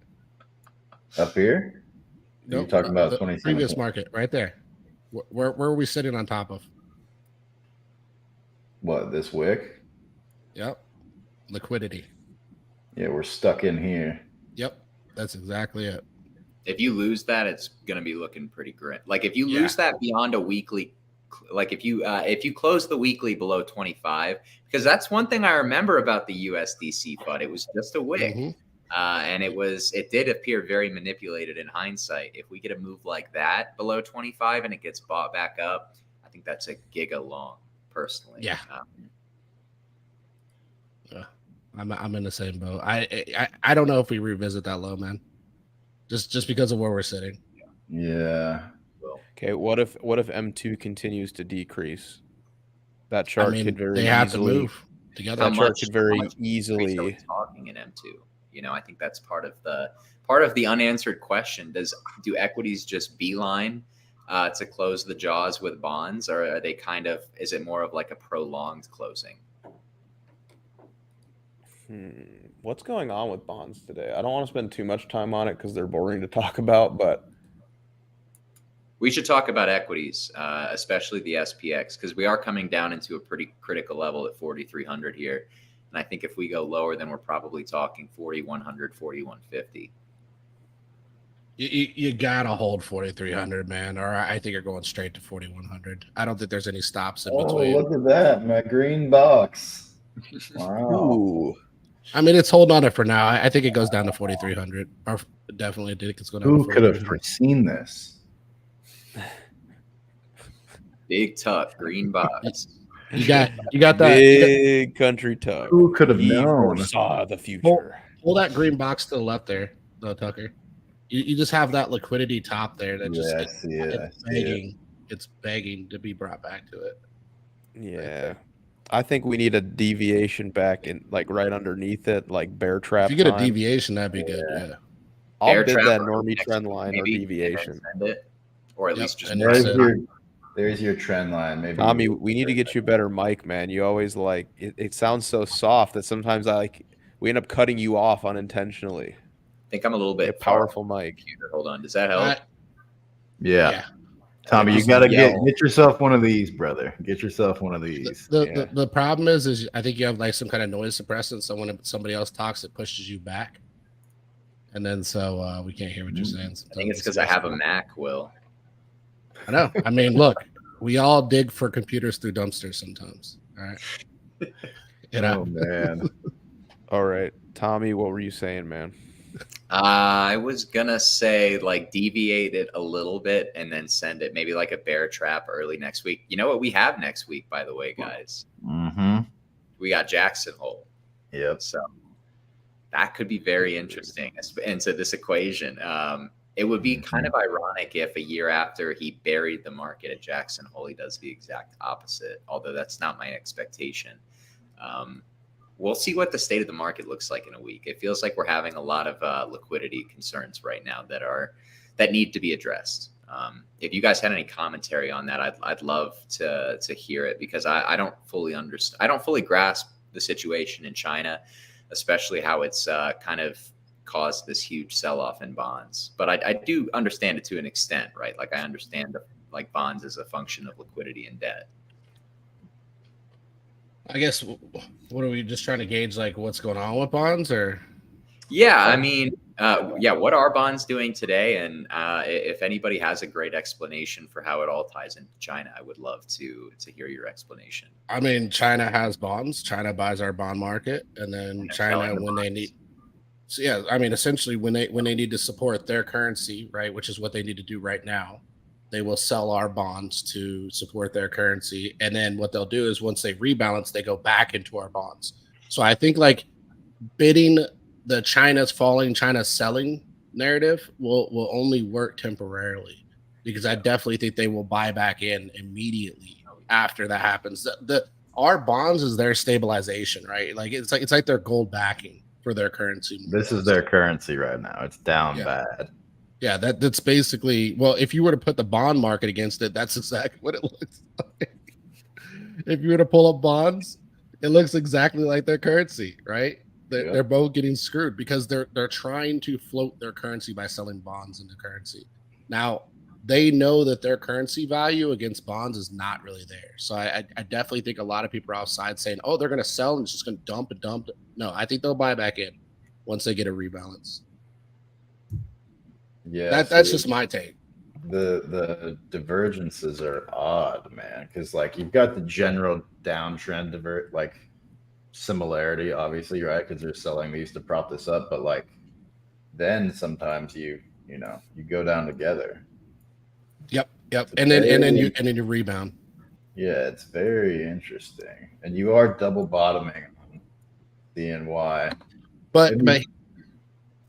[SPEAKER 3] Up here? You're talking about
[SPEAKER 4] the
[SPEAKER 3] 2017.
[SPEAKER 4] previous market right there. Where are we sitting on top of?
[SPEAKER 3] What, this wick?
[SPEAKER 4] Yep. Liquidity.
[SPEAKER 3] Yeah, we're stuck in here.
[SPEAKER 4] Yep. That's exactly it.
[SPEAKER 1] If you lose that, it's going to be looking pretty grim. Like if you lose that beyond a weekly, like if you close the weekly below 25, because that's one thing I remember about the USDC FUD. It was just a wick. And it did appear very manipulated in hindsight. If we get a move like that below 25 and it gets bought back up, I think that's a giga long, personally.
[SPEAKER 4] Yeah. I'm in the same boat. I don't know if we revisit that low, man. Just because of where we're sitting.
[SPEAKER 3] Yeah.
[SPEAKER 2] Okay, what if M2 continues to decrease? That chart could very
[SPEAKER 4] they have
[SPEAKER 2] easily
[SPEAKER 4] to move together.
[SPEAKER 2] That chart could very easily
[SPEAKER 1] talking in M2. You know, I think that's part of the unanswered question. Do equities just beeline to close the jaws with bonds, or are they is it more of like a prolonged closing?
[SPEAKER 2] What's going on with bonds today? I don't want to spend too much time on it because they're boring to talk about, but
[SPEAKER 1] we should talk about equities, especially the SPX, because we are coming down into a pretty critical level at 4,300 here. And I think if we go lower, then we're probably talking 4,100, 4,150.
[SPEAKER 4] You gotta hold 4,300, man, or I think you're going straight to 4,100. I don't think there's any stops in between.
[SPEAKER 3] Oh, look at that, my green box. Wow.
[SPEAKER 2] Ooh.
[SPEAKER 4] I mean, it's holding on it for now. I think it goes down to 4,300. Or definitely, I think it's going to.
[SPEAKER 3] Who could have foreseen this?
[SPEAKER 1] Big tough green box.
[SPEAKER 4] You got that
[SPEAKER 2] big country tuck.
[SPEAKER 3] Who could have known?
[SPEAKER 2] Saw the future.
[SPEAKER 4] Pull that green box to the left there, though, Tucker. You just have that liquidity top there that just
[SPEAKER 3] I see it.
[SPEAKER 4] It's begging to be brought back to it.
[SPEAKER 2] Yeah. I think we need a deviation back in like right underneath it, like bear trap.
[SPEAKER 4] If you get a deviation, that'd be good. Yeah.
[SPEAKER 2] I'll bid that normie trend line or deviation.
[SPEAKER 1] Or at least just
[SPEAKER 3] there's your trend line. Maybe
[SPEAKER 2] Tommy, we need to get you a better mic, man. You always like it sounds so soft that sometimes we end up cutting you off unintentionally.
[SPEAKER 1] I think I'm a little bit
[SPEAKER 2] powerful mic.
[SPEAKER 1] Hold on. Does that help?
[SPEAKER 3] Yeah. Tommy, you gotta get yourself one of these, brother. Get yourself one of these.
[SPEAKER 4] The problem is I think you have like some kind of noise suppressant. So when somebody else talks, it pushes you back, and then so we can't hear what you're saying.
[SPEAKER 1] I think it's because I have a Mac, Will.
[SPEAKER 4] I know. I mean, look, we all dig for computers through dumpsters sometimes. All right.
[SPEAKER 3] Oh man.
[SPEAKER 2] All right, Tommy, what were you saying, man?
[SPEAKER 1] I was gonna say like deviate it a little bit and then send it maybe like a bear trap early next week. You know what we have next week, by the way, guys? We got Jackson Hole.
[SPEAKER 3] Yep.
[SPEAKER 1] So that could be very interesting into this equation. It would be kind of ironic if a year after he buried the market at Jackson Hole, he does the exact opposite, although that's not my expectation. We'll see what the state of the market looks like in a week. It feels like we're having a lot of liquidity concerns right now that need to be addressed. If you guys had any commentary on that, I'd love to hear it, because I don't fully understand. I don't fully grasp the situation in China, especially how it's kind of caused this huge sell-off in bonds. But I do understand it to an extent, right? Like I understand like bonds as a function of liquidity and debt.
[SPEAKER 4] I guess, what are we just trying to gauge, like what's going on with bonds, or?
[SPEAKER 1] Yeah, I mean, what are bonds doing today? And if anybody has a great explanation for how it all ties into China, I would love to hear your explanation.
[SPEAKER 4] I mean, China has bonds. China buys our bond market, and then China, when they need, so yeah, I mean, essentially when they need to support their currency, right, which is what they need to do right now, they will sell our bonds to support their currency. And then what they'll do is once they rebalance, they go back into our bonds. So I think like bidding the China's falling, China's selling narrative will only work temporarily, because I definitely think they will buy back in immediately after that happens. Our bonds is their stabilization, right? Like it's like their gold backing for their currency.
[SPEAKER 3] This is their currency right now. It's down bad.
[SPEAKER 4] Yeah, that's basically, well, if you were to put the bond market against it, that's exactly what it looks like. If you were to pull up bonds, it looks exactly like their currency, right? They're both getting screwed because they're trying to float their currency by selling bonds into currency. Now, they know that their currency value against bonds is not really there. So I definitely think a lot of people are outside saying, oh, they're going to sell and it's just going to dump and dump. No, I think they'll buy back in once they get a rebalance.
[SPEAKER 3] Yeah,
[SPEAKER 4] That's just my take.
[SPEAKER 3] The divergences are odd, man, because like you've got the general downtrend like similarity, obviously, right? Because they're selling these to prop this up, but like then sometimes you go down together.
[SPEAKER 4] Yep. And then you rebound.
[SPEAKER 3] Yeah, it's very interesting, and you are double bottoming on CNY.
[SPEAKER 4] But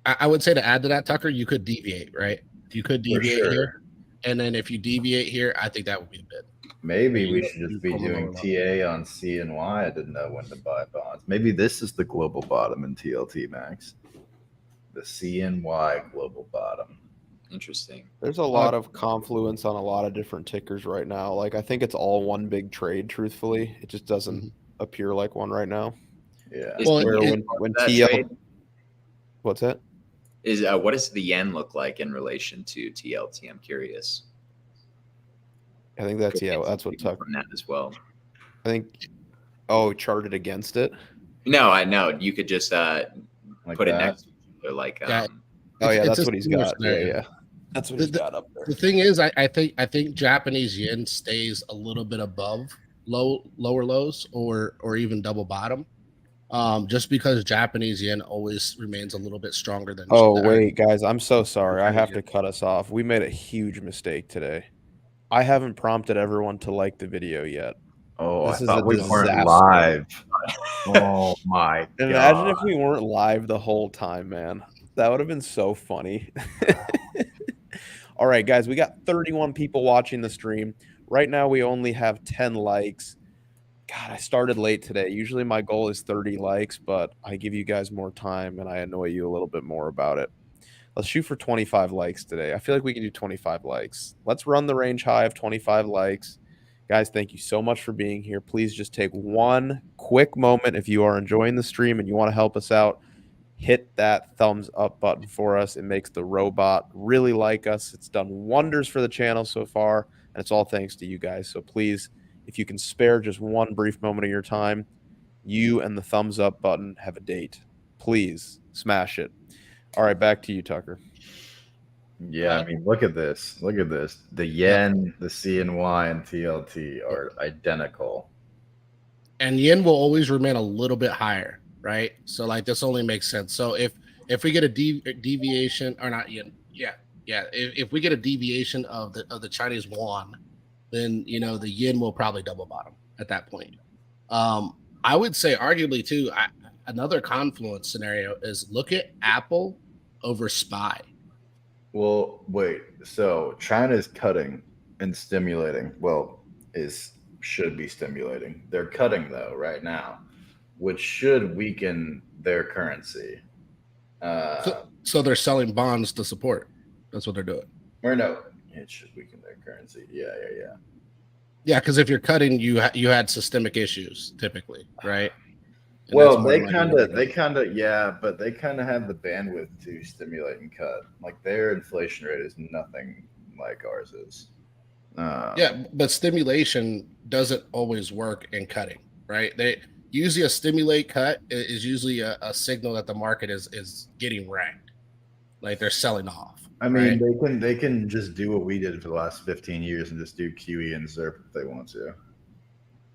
[SPEAKER 4] I would say to add to that, Tucker, you could deviate, right? You could deviate here, and then if you deviate here, I think that would be a bit.
[SPEAKER 3] Maybe we should just be doing TA on CNY. I didn't know when to buy bonds. Maybe this is the global bottom in TLT Max. The CNY global bottom.
[SPEAKER 1] Interesting.
[SPEAKER 2] There's a lot of confluence on a lot of different tickers right now. Like I think it's all one big trade. Truthfully, it just doesn't appear like one right now.
[SPEAKER 3] Yeah.
[SPEAKER 1] Well,
[SPEAKER 2] when TL, what's that?
[SPEAKER 1] What does the yen look like in relation to TLT? I'm curious.
[SPEAKER 2] I think that's that's what Tucker.
[SPEAKER 1] That as well.
[SPEAKER 2] I think. Charted against it.
[SPEAKER 1] No, I know. You could just put it next to each other, like.
[SPEAKER 2] That's what he's got. Yeah. That's what he's got up there.
[SPEAKER 4] The thing is, I think Japanese yen stays a little bit above lower lows or even double bottom, just because Japanese yen always remains a little bit stronger than.
[SPEAKER 2] Wait, guys, I'm so sorry. I have to cut us off. We made a huge mistake today. I haven't prompted everyone to like the video yet.
[SPEAKER 3] Oh, I thought we weren't live. Oh my god!
[SPEAKER 2] Imagine if we weren't live the whole time, man. That would have been so funny. All right, guys, we got 31 people watching the stream. Right now, we only have 10 likes. God, I started late today. Usually my goal is 30 likes, but I give you guys more time and I annoy you a little bit more about it. Let's shoot for 25 likes today. I feel like we can do 25 likes. Let's run the range high of 25 likes. Guys, thank you so much for being here. Please just take one quick moment if you are enjoying the stream and you want to help us out. Hit that thumbs up button for us. It makes the robot really like us. It's done wonders for the channel so far, and it's all thanks to you guys. So please, if you can spare just one brief moment of your time, you and the thumbs up button have a date. Please smash it. All right, back to you, Tucker.
[SPEAKER 3] Yeah, I mean, look at this. Look at this. The yen, the CNY, and TLT are identical.
[SPEAKER 4] And yen will always remain a little bit higher, right? So like this only makes sense. So if we get a deviation, or not yen, if we get a deviation of the Chinese yuan, then the yen will probably double bottom at that point. I would say arguably too, another confluence scenario is look at Apple over SPY.
[SPEAKER 3] Well, wait. So China's cutting and stimulating. Well, should be stimulating. They're cutting though right now, which should weaken their currency.
[SPEAKER 4] So they're selling bonds to support. That's what they're doing.
[SPEAKER 3] Or no, it should weaken their currency. Yeah.
[SPEAKER 4] Yeah, because if you're cutting, you had systemic issues typically, right? And
[SPEAKER 3] well, they kind of, but they kind of have the bandwidth to stimulate and cut. Like their inflation rate is nothing like ours is.
[SPEAKER 4] But stimulation doesn't always work in cutting, right? They usually a stimulate cut is usually a signal that the market is getting wrecked, like they're selling off.
[SPEAKER 3] I mean, right? they can just do what we did for the last 15 years and just do QE and ZERP if they want to.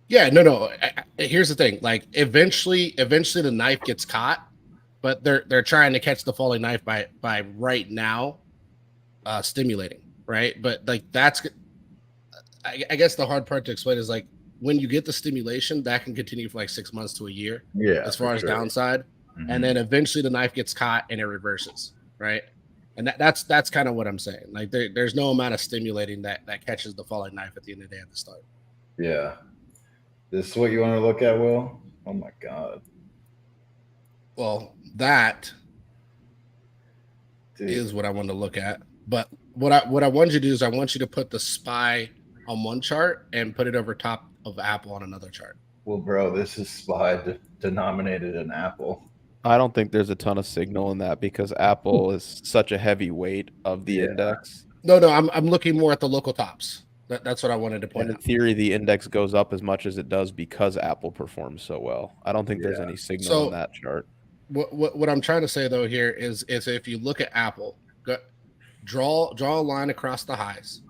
[SPEAKER 4] Yeah, no. Here's the thing: like, eventually, the knife gets caught, but they're trying to catch the falling knife by right now, stimulating, right? But like that's, I guess the hard part to explain is like when you get the stimulation, that can continue for like 6 months to a year.
[SPEAKER 3] Yeah,
[SPEAKER 4] as far as downside,
[SPEAKER 3] mm-hmm.
[SPEAKER 4] And then eventually the knife gets caught and it reverses, right? And that's kind of what I'm saying. Like there's no amount of stimulating that catches the falling knife at the end of the day at the start.
[SPEAKER 3] Yeah. This is what you want to look at, Will? Oh my God.
[SPEAKER 4] Well, that is what I want to look at. But what I want you to do is I want you to put the SPY on one chart and put it over top of Apple on another chart.
[SPEAKER 3] Well, bro, this is SPY denominated in Apple.
[SPEAKER 2] I don't think there's a ton of signal in that because Apple is such a heavy weight of the index.
[SPEAKER 4] No, I'm looking more at the local tops. That's what I wanted to point
[SPEAKER 2] And in
[SPEAKER 4] out.
[SPEAKER 2] theory, the index goes up as much as it does because Apple performs so well. I don't think there's any signal in that chart.
[SPEAKER 4] What I'm trying to say though here is if you look at Apple, draw a line across the highs.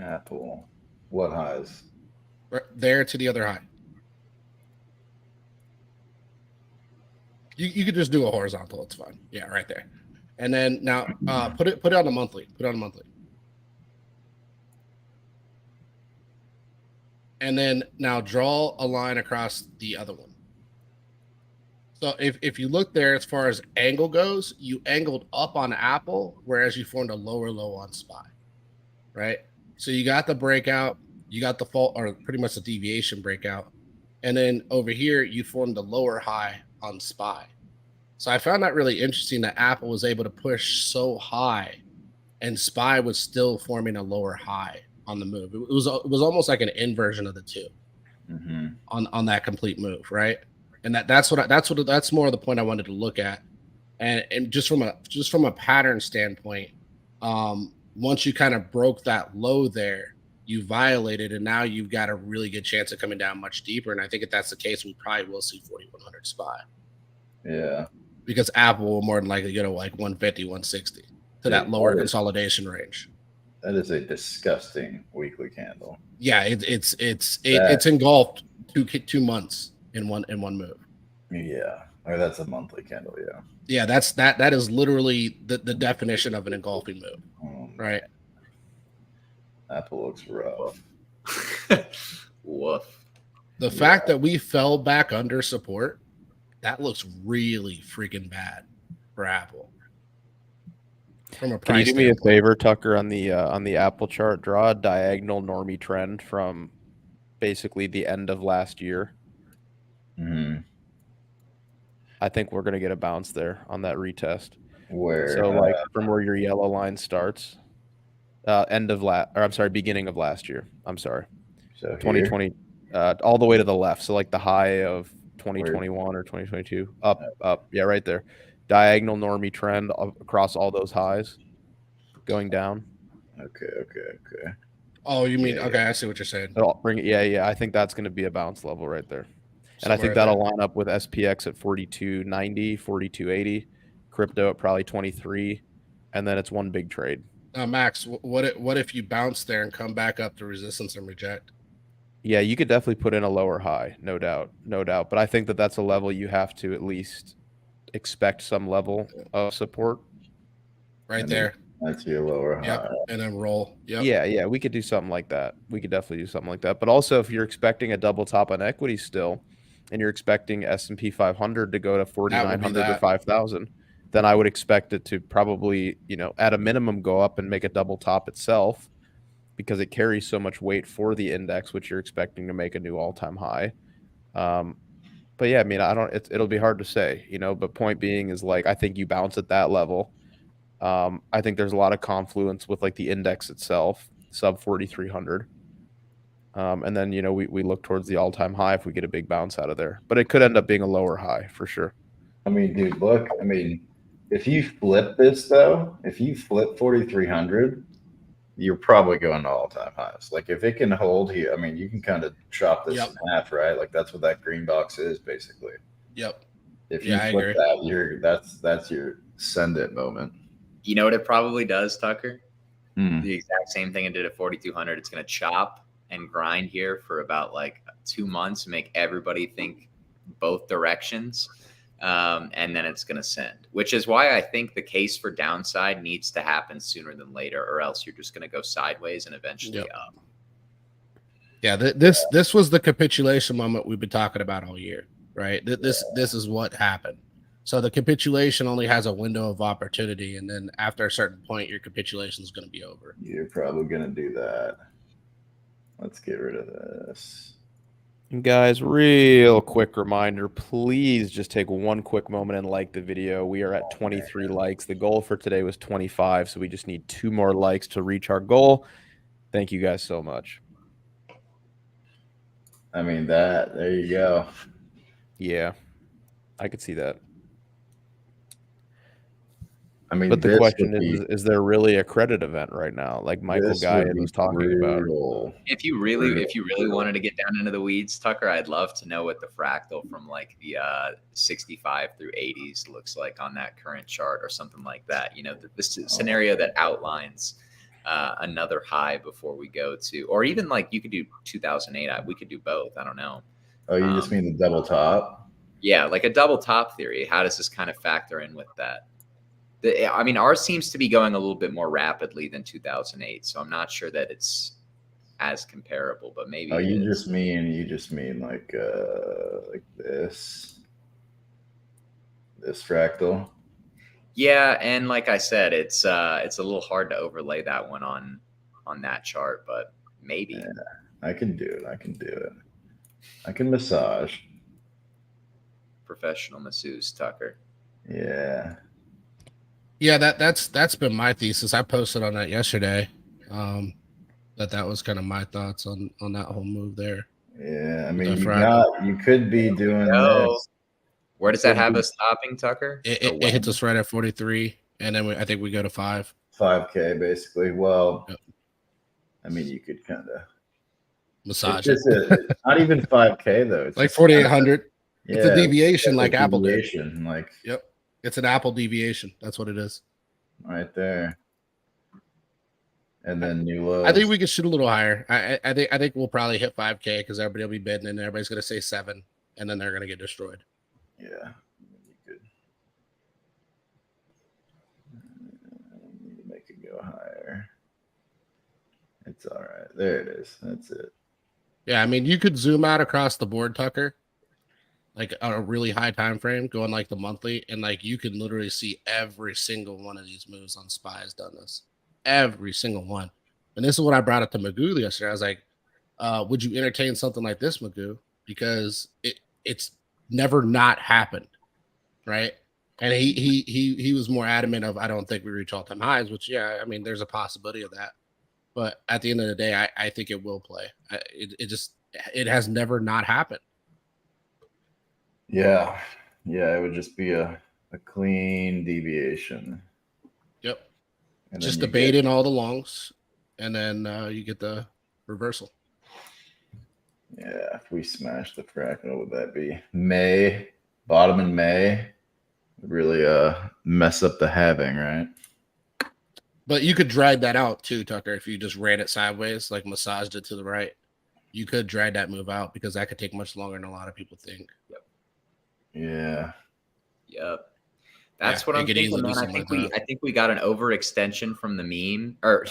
[SPEAKER 3] Apple. What highs?
[SPEAKER 4] Right there to the other high. You could just do a horizontal. It's fine. Yeah, right there. And then now put it on a monthly. Put it on a monthly. And then now draw a line across the other one. So if you look there, as far as angle goes, you angled up on Apple, whereas you formed a lower low on SPY, right? So you got the breakout, you got the fault, or pretty much the deviation breakout, and then over here you formed the lower high on SPY. So I found that really interesting that Apple was able to push so high, and SPY was still forming a lower high on the move. It was almost like an inversion of the two on that complete move, right? And that's more of the point I wanted to look at, and just from a pattern standpoint, once you kind of broke that low there, you violated, and now you've got a really good chance of coming down much deeper. And I think if that's the case, we probably will see 4,100 SPY.
[SPEAKER 3] Yeah,
[SPEAKER 4] because Apple will more than likely go to like 150, 160 to that lower consolidation range.
[SPEAKER 3] That is a disgusting weekly candle.
[SPEAKER 4] Yeah, it's engulfed 2 months in one move.
[SPEAKER 3] Yeah, or that's a monthly candle. Yeah,
[SPEAKER 4] yeah, that is literally the definition of an engulfing move, right?
[SPEAKER 3] Apple looks rough.
[SPEAKER 1] Woof.
[SPEAKER 4] The fact that we fell back under support, that looks really freaking bad for Apple. From a price
[SPEAKER 2] Can you do me a favor, Tucker, on the Apple chart? Draw a diagonal normie trend from basically the end of last year. I think we're going to get a bounce there on that retest.
[SPEAKER 3] Where?
[SPEAKER 2] So like from where your yellow line starts, beginning of last year. I'm sorry.
[SPEAKER 3] So
[SPEAKER 2] 2020, all the way to the left. So like the high of 2021 or 2022, up. Yeah, right there. Diagonal normie trend across all those highs, going down.
[SPEAKER 3] Okay.
[SPEAKER 4] Oh, you mean okay? I see what you're saying.
[SPEAKER 2] Yeah. I think that's going to be a bounce level right there. And I think that'll line up with SPX at 42.90, 42.80, crypto at probably 23, and then it's one big trade.
[SPEAKER 4] Max, what if you bounce there and come back up to resistance and reject?
[SPEAKER 2] Yeah, you could definitely put in a lower high, no doubt. But I think that's a level you have to at least expect some level of support.
[SPEAKER 4] Right there.
[SPEAKER 3] That's your lower high.
[SPEAKER 4] And then roll. Yep.
[SPEAKER 2] Yeah, we could do something like that. We could definitely do something like that. But also, if you're expecting a double top on equities still, and you're expecting S&P 500 to go to 4,900 or 5,000, then I would expect it to probably, at a minimum go up and make a double top itself because it carries so much weight for the index, which you're expecting to make a new all-time high. But yeah, I mean, it'll be hard to say, but point being is like, I think you bounce at that level. I think there's a lot of confluence with like the index itself, sub 4,300. And then, we look towards the all-time high if we get a big bounce out of there. But it could end up being a lower high for sure.
[SPEAKER 3] I mean, dude, look. I mean, if you flip this, though, if you flip 4,300, you're probably going to all-time highs. Like, if it can hold here, I mean, you can kind of chop this in half, right? Like, that's what that green box is, basically.
[SPEAKER 4] Yep.
[SPEAKER 3] If you flip that, that's your send it moment.
[SPEAKER 1] You know what it probably does, Tucker?
[SPEAKER 3] The
[SPEAKER 1] exact same thing it did at 4,200. It's going to chop and grind here for about like 2 months, make everybody think both directions, and then it's going to send, which is why I think the case for downside needs to happen sooner than later, or else you're just going to go sideways and eventually up.
[SPEAKER 4] Yeah, this was the capitulation moment we've been talking about all year, right? This is what happened. So the capitulation only has a window of opportunity, and then after a certain point, your capitulation is going to be over.
[SPEAKER 3] You're probably going to do that. Let's get rid of this.
[SPEAKER 2] And guys, real quick reminder, please just take one quick moment and like the video. We are at 23 likes. The goal for today was 25, so we just need 2 more likes to reach our goal. Thank you guys so much.
[SPEAKER 3] I mean, there you go.
[SPEAKER 2] Yeah, I could see that.
[SPEAKER 3] I mean,
[SPEAKER 2] But the
[SPEAKER 3] this
[SPEAKER 2] question
[SPEAKER 3] would be
[SPEAKER 2] is there really a credit event right now, like Michael
[SPEAKER 3] this
[SPEAKER 2] Guy
[SPEAKER 3] would be
[SPEAKER 2] was talking about?
[SPEAKER 3] brutal.
[SPEAKER 1] If you really wanted to get down into the weeds, Tucker, I'd love to know what the fractal from like the 65 through 80s looks like on that current chart or something like that. You know, this scenario that outlines another high before we go to, or even like you could do 2008. We could do both. I don't know.
[SPEAKER 3] Oh, you just mean the double top?
[SPEAKER 1] Yeah, like a double top theory. How does this kind of factor in with that? I mean, ours seems to be going a little bit more rapidly than 2008, so I'm not sure that it's as comparable, but maybe.
[SPEAKER 3] Oh,
[SPEAKER 1] it
[SPEAKER 3] you
[SPEAKER 1] is.
[SPEAKER 3] just mean like this fractal.
[SPEAKER 1] Yeah, and like I said, it's a little hard to overlay that one on that chart, but maybe.
[SPEAKER 3] Yeah, I can do it. I can do it. I can massage.
[SPEAKER 1] Professional masseuse, Tucker.
[SPEAKER 3] Yeah.
[SPEAKER 4] Yeah, that's been my thesis. I posted on that yesterday. That was kind of my thoughts on that whole move there.
[SPEAKER 3] Yeah, I mean,
[SPEAKER 4] fractal.
[SPEAKER 3] you could be doing
[SPEAKER 1] No.
[SPEAKER 3] this.
[SPEAKER 1] Where does that have us stopping, Tucker?
[SPEAKER 4] It hits us right at 43, and then I think we go to 5.
[SPEAKER 3] 5K basically. Well,
[SPEAKER 4] Yep.
[SPEAKER 3] I mean, you could kind of
[SPEAKER 4] Massage
[SPEAKER 3] it's not even 5K though. It's
[SPEAKER 4] like
[SPEAKER 3] just
[SPEAKER 4] 4,800.
[SPEAKER 3] yeah,
[SPEAKER 4] It's a deviation, like Apple
[SPEAKER 3] deviation,
[SPEAKER 4] did.
[SPEAKER 3] like
[SPEAKER 4] Yep, it's an Apple deviation. That's what it is.
[SPEAKER 3] Right there. And then new lows.
[SPEAKER 4] I think we could shoot a little higher. I think we'll probably hit 5K because everybody will be bidding, and everybody's going to say 7, and then they're going to get destroyed.
[SPEAKER 3] Yeah, you could need to make it go higher. It's all right. There it is. That's it.
[SPEAKER 4] Yeah, I mean, you could zoom out across the board, Tucker, like on a really high time frame, going like the monthly, and like you can literally see every single one of these moves on SPY has done this. Every single one. And this is what I brought up to Magoo yesterday. I was like, would you entertain something like this, Magoo? Because it's never not happened, right? And he was more adamant of, I don't think we reach all-time highs, which, yeah, I mean, there's a possibility of that. But at the end of the day, I think it will play. It has never not happened.
[SPEAKER 3] Yeah. Yeah, it would just be a clean deviation.
[SPEAKER 4] Yep.
[SPEAKER 3] And
[SPEAKER 4] just debate in all the longs, and then you get the reversal.
[SPEAKER 3] Yeah, if we smash the fractal, would that be May? Bottom in May? Really mess up the halving, right?
[SPEAKER 4] But you could drag that out too, Tucker, if you just ran it sideways, like massaged it to the right. You could drag that move out because that could take much longer than a lot of people think.
[SPEAKER 1] Yep.
[SPEAKER 3] Yeah.
[SPEAKER 1] Yep. That's what I'm thinking, man. I think we got an overextension from the mean on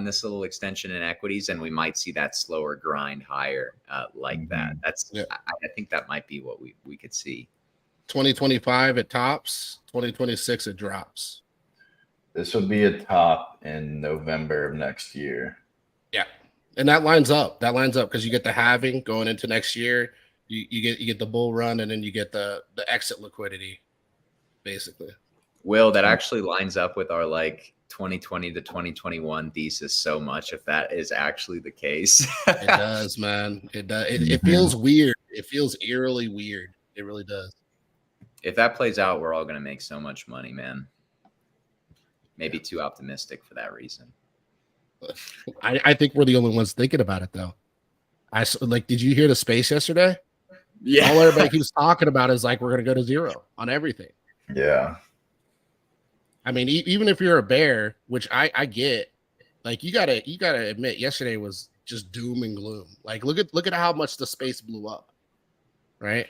[SPEAKER 1] this little extension in equities, and we might see that slower grind higher like that. That's I think that might be what we could see.
[SPEAKER 4] 2025 it tops, 2026 it drops.
[SPEAKER 3] This would be a top in November of next year.
[SPEAKER 4] Yeah. And that lines up. Because you get the halving going into next year. You get the bull run, and then you get the exit liquidity, basically.
[SPEAKER 1] Will, that actually lines up with our like 2020 to 2021 thesis so much, if that is actually the case.
[SPEAKER 4] It does, man. It does. It feels weird. It feels eerily weird. It really does.
[SPEAKER 1] If that plays out, we're all going to make so much money, man. Maybe too optimistic for that reason.
[SPEAKER 4] I think we're the only ones thinking about it, though. Did you hear the space yesterday?
[SPEAKER 1] Yeah.
[SPEAKER 4] All everybody keeps talking about is like, we're going to go to zero on everything.
[SPEAKER 3] Yeah.
[SPEAKER 4] I mean, even if you're a bear, which I get, like you gotta admit, yesterday was just doom and gloom. Like, look at how much the space blew up, right?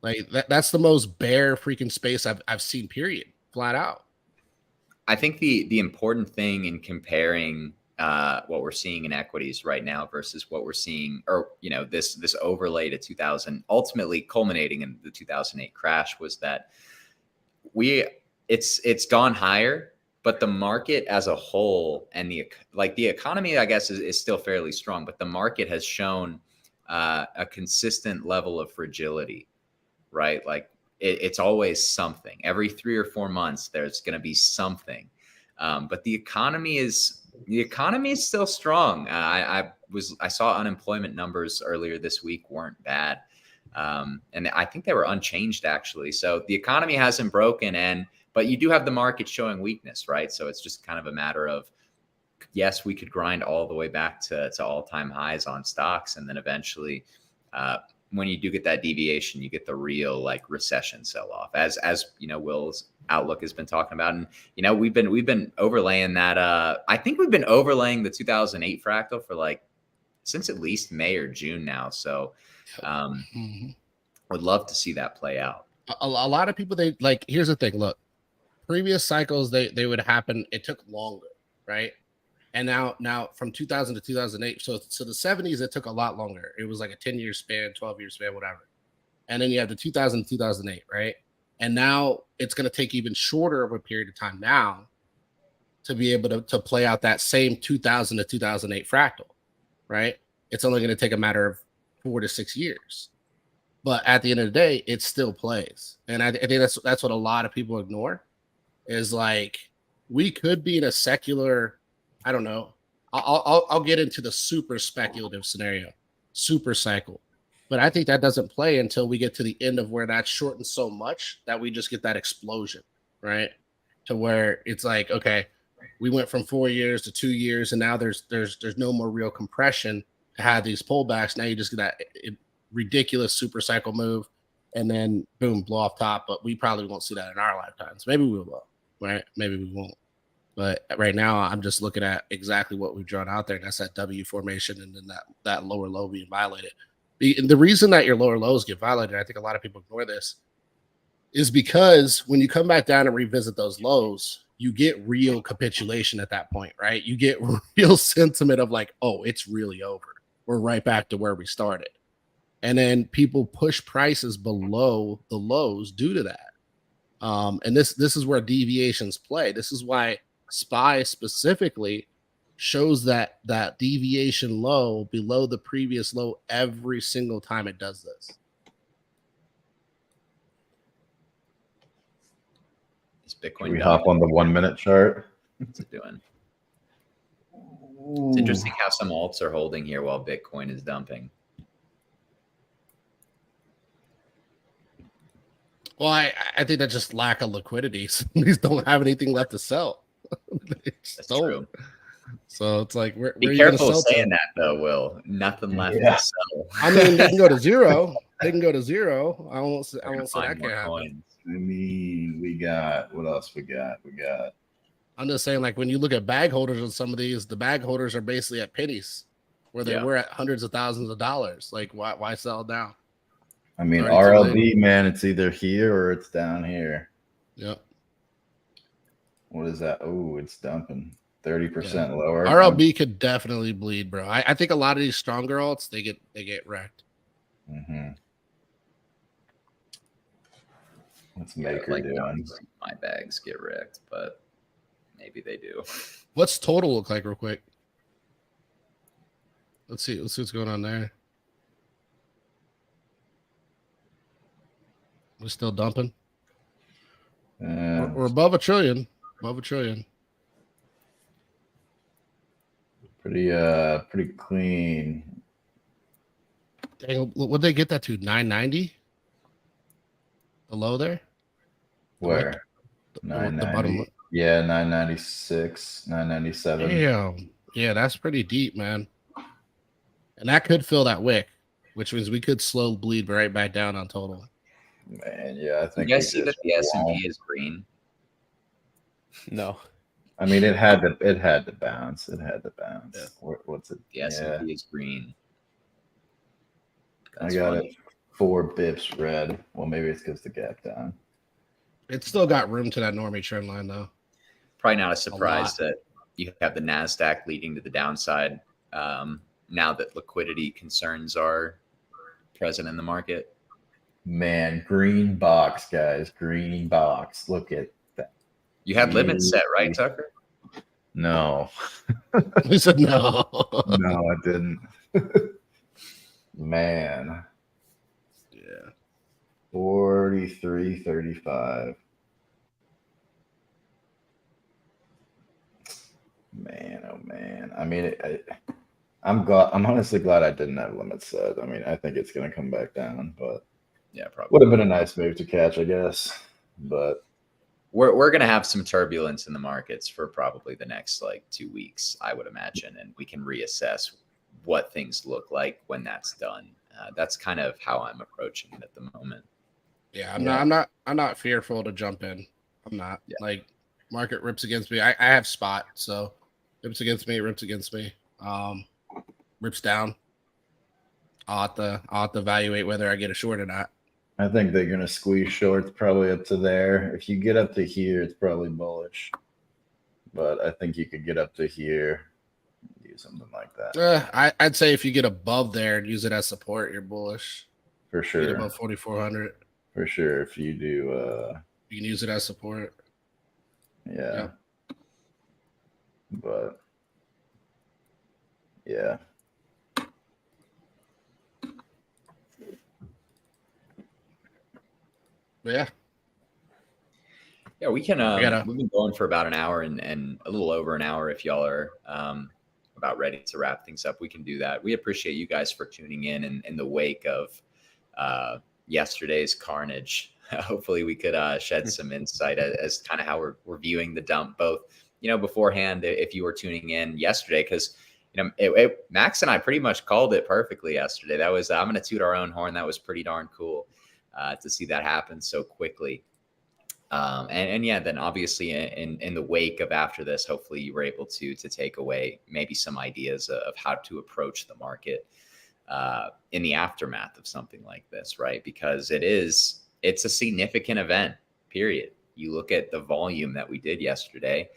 [SPEAKER 4] Like that's the most bear freaking space I've seen. Period. Flat out.
[SPEAKER 1] I think the important thing in comparing what we're seeing in equities right now versus what we're seeing, or this overlay to 2000, ultimately culminating in the 2008 crash, was that it's gone higher, but the market as a whole and the economy, I guess, is still fairly strong, but the market has shown a consistent level of fragility, right? Like it's always something. Every 3 or 4 months, there's going to be something. But the economy is still strong. I saw unemployment numbers earlier this week weren't bad. And I think they were unchanged actually. So the economy hasn't broken, but you do have the market showing weakness, right? So it's just kind of a matter of, yes, we could grind all the way back to all-time highs on stocks, and then eventually, when you do get that deviation, you get the real like recession sell-off, as Will's outlook has been talking about. And we've been overlaying that. I think we've been overlaying the 2008 fractal for like since at least May or June now. So would love to see that play out.
[SPEAKER 4] A lot of people, they like, here's the thing. Look, previous cycles, they would happen. It took longer, right? And now from 2000 to 2008, so the 70s, it took a lot longer. It was like a 10-year span, 12-year span, whatever. And then you have the 2000 to 2008, right? And now it's going to take even shorter of a period of time now to be able to play out that same 2000 to 2008 fractal, right? It's only going to take a matter of 4 to 6 years. But at the end of the day, it still plays. And I think that's what a lot of people ignore, is like, we could be in a secular, I don't know, I'll get into the super speculative scenario, super cycle. But I think that doesn't play until we get to the end of where that's shortened so much that we just get that explosion, right? To where it's like, okay, we went from 4 years to 2 years, and now there's no more real compression to have these pullbacks. Now you just get that ridiculous super cycle move, and then boom, blow off top. But we probably won't see that in our lifetimes. Maybe we will, right? Maybe we won't. But right now, I'm just looking at exactly what we've drawn out there, and that's that W formation, and then that lower low being violated. The reason that your lower lows get violated, I think a lot of people ignore this, is because when you come back down and revisit those lows, you get real capitulation at that point, right? You get real sentiment of like, oh, it's really over. We're right back to where we started. And then people push prices below the lows due to that. And this is where deviations play. This is why SPY specifically shows that deviation low below the previous low every single time it does this.
[SPEAKER 1] Is Bitcoin?
[SPEAKER 3] Can we hop on the 1 minute chart?
[SPEAKER 1] What's it doing? It's interesting how some alts are holding here while Bitcoin is dumping.
[SPEAKER 4] Well, I think that's just lack of liquidity. These don't have anything left to sell.
[SPEAKER 1] That's true.
[SPEAKER 4] So it's like,
[SPEAKER 1] be careful saying that though, Will. Nothing left to sell.
[SPEAKER 4] I mean, they can go to zero. They can go to zero. I won't say that can't happen.
[SPEAKER 3] I mean, we got, what else we got?
[SPEAKER 4] I'm just saying, like, when you look at bag holders on some of these, the bag holders are basically at pennies where they were at hundreds of thousands of dollars. Like, why sell down?
[SPEAKER 3] I mean, RLB, man, it's either here or it's down here.
[SPEAKER 4] Yep.
[SPEAKER 3] What is that? Oh, it's dumping 30% lower.
[SPEAKER 4] RLB could definitely bleed, bro. I think a lot of these stronger alts, they get wrecked.
[SPEAKER 3] Mm-hmm. What's Maker doing?
[SPEAKER 1] My bags get wrecked, but maybe they do.
[SPEAKER 4] What's total look like real quick? Let's see what's going on there. We're still dumping. We're above a trillion. Above a trillion.
[SPEAKER 3] Pretty clean.
[SPEAKER 4] Dang, what'd they get that to? 990? The low there?
[SPEAKER 3] Where? 990. Yeah, 996, 997.
[SPEAKER 4] Damn. Yeah, that's pretty deep, man. And that could fill that wick, which means we could slow bleed right back down on total.
[SPEAKER 3] Man, yeah, I think
[SPEAKER 1] you guys see that the S&P is green.
[SPEAKER 2] No,
[SPEAKER 3] I mean it had to bounce. It had to bounce.
[SPEAKER 1] Yeah.
[SPEAKER 3] What's it?
[SPEAKER 1] The S&P is green.
[SPEAKER 3] That's I got funny. It 4 bips red. Well, maybe it's because the gap down.
[SPEAKER 4] It's still got room to that normie trend line though.
[SPEAKER 1] Probably not a surprise that you have the NASDAQ leading to the downside now that liquidity concerns are present in the market.
[SPEAKER 3] Man, green box, guys. Green box. Look at that.
[SPEAKER 1] You had limits set, right, Tucker?
[SPEAKER 3] No.
[SPEAKER 4] He said no.
[SPEAKER 3] No, I didn't. Man.
[SPEAKER 4] Yeah.
[SPEAKER 3] 43.35. Man, oh man. I mean, I'm honestly glad I didn't have limits set. I mean, I think it's going to come back down, but
[SPEAKER 1] Yeah, probably
[SPEAKER 3] would have been a nice move to catch, I guess. But
[SPEAKER 1] we're going to have some turbulence in the markets for probably the next like 2 weeks, I would imagine, and we can reassess what things look like when that's done. That's kind of how I'm approaching it at the moment.
[SPEAKER 4] Yeah, I'm not fearful to jump in. I'm not. Like, market rips against me. I have spot, so rips against me, rips down. I'll have to evaluate whether I get a short or not.
[SPEAKER 3] I think they're going to squeeze shorts probably up to there. If you get up to here, it's probably bullish. But I think you could get up to here, do something like that.
[SPEAKER 4] I'd say if you get above there and use it as support, you're bullish.
[SPEAKER 3] For sure.
[SPEAKER 4] Get above 4,400.
[SPEAKER 3] For sure. If you do,
[SPEAKER 4] you can use it as support.
[SPEAKER 3] Yeah. But yeah.
[SPEAKER 4] Yeah.
[SPEAKER 1] Yeah, we can. We've been going for about an hour and a little over an hour. If y'all are about ready to wrap things up, we can do that. We appreciate you guys for tuning in the wake of yesterday's carnage. Hopefully, we could shed some insight as kind of how we're viewing the dump, both beforehand. If you were tuning in yesterday, because Max and I pretty much called it perfectly yesterday. That was I'm going to toot our own horn. That was pretty darn cool to see that happen so quickly. Then obviously in the wake of after this, hopefully you were able to take away maybe some ideas of how to approach the market in the aftermath of something like this, right? Because it's a significant event, period. You look at the volume that we did yesterday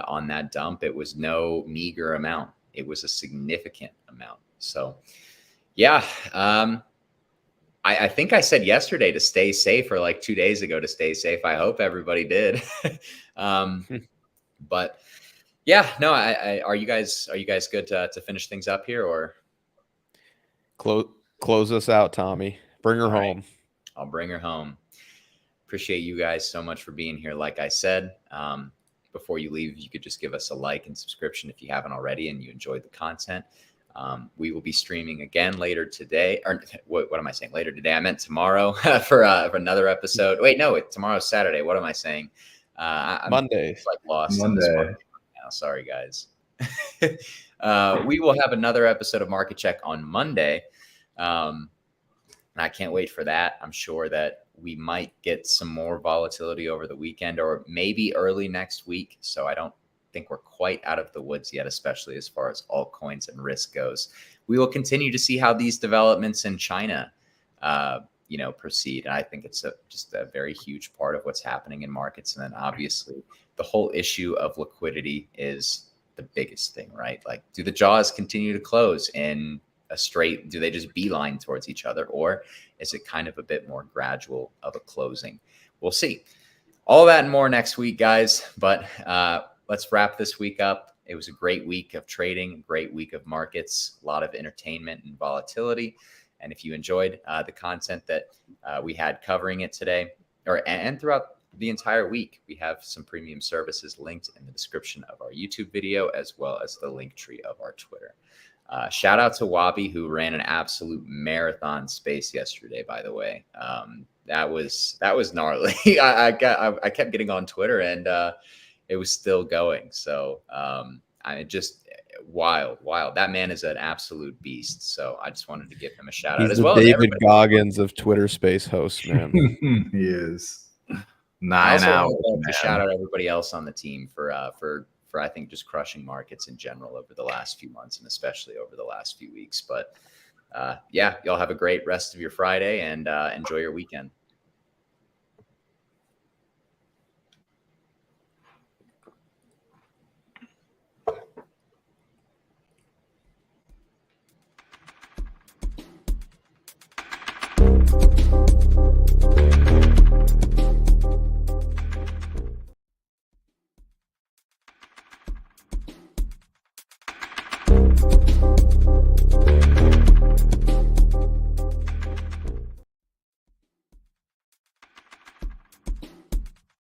[SPEAKER 1] on that dump, it was no meager amount. It was a significant amount. So yeah, I think I said yesterday to stay safe, or like 2 days ago to stay safe. I hope everybody did. But yeah, no, are you guys good to finish things up here, or
[SPEAKER 2] close us out, Tommy? Bring her home.
[SPEAKER 1] Right. I'll bring her home. Appreciate you guys so much for being here. Like I said, before you leave, you could just give us a like and subscription if you haven't already and you enjoyed the content. We will be streaming again later today, or what am I saying? Later today? I meant tomorrow for another episode. Wait, no, tomorrow's Saturday. What am I saying?
[SPEAKER 2] Monday.
[SPEAKER 1] Like lost
[SPEAKER 3] Monday.
[SPEAKER 1] in this market right now. Sorry, guys. We will have another episode of Market Check on Monday. I can't wait for that. I'm sure that we might get some more volatility over the weekend or maybe early next week. So I don't think we're quite out of the woods yet, especially as far as altcoins and risk goes. We will continue to see how these developments in China, proceed. And I think it's just a very huge part of what's happening in markets. And then obviously the whole issue of liquidity is the biggest thing, right? Like, do the jaws continue to close in a straight? Do they just beeline towards each other, or is it kind of a bit more gradual of a closing? We'll see. All that and more next week, guys. But let's wrap this week up. It was a great week of trading, great week of markets, a lot of entertainment and volatility. And if you enjoyed the content that we had covering it today, and throughout the entire week, we have some premium services linked in the description of our YouTube video, as well as the link tree of our Twitter. Shout out to Wabi, who ran an absolute marathon space yesterday, by the way. That was gnarly. I kept getting on Twitter and it was still going. So just wild. That man is an absolute beast. So I just wanted to give him a shout out as well.
[SPEAKER 2] David Goggins of Twitter Space host, man.
[SPEAKER 3] He is.
[SPEAKER 1] 9 hours. To shout out everybody else on the team for I think just crushing markets in general over the last few months and especially over the last few weeks. But yeah, y'all have a great rest of your Friday and enjoy your weekend.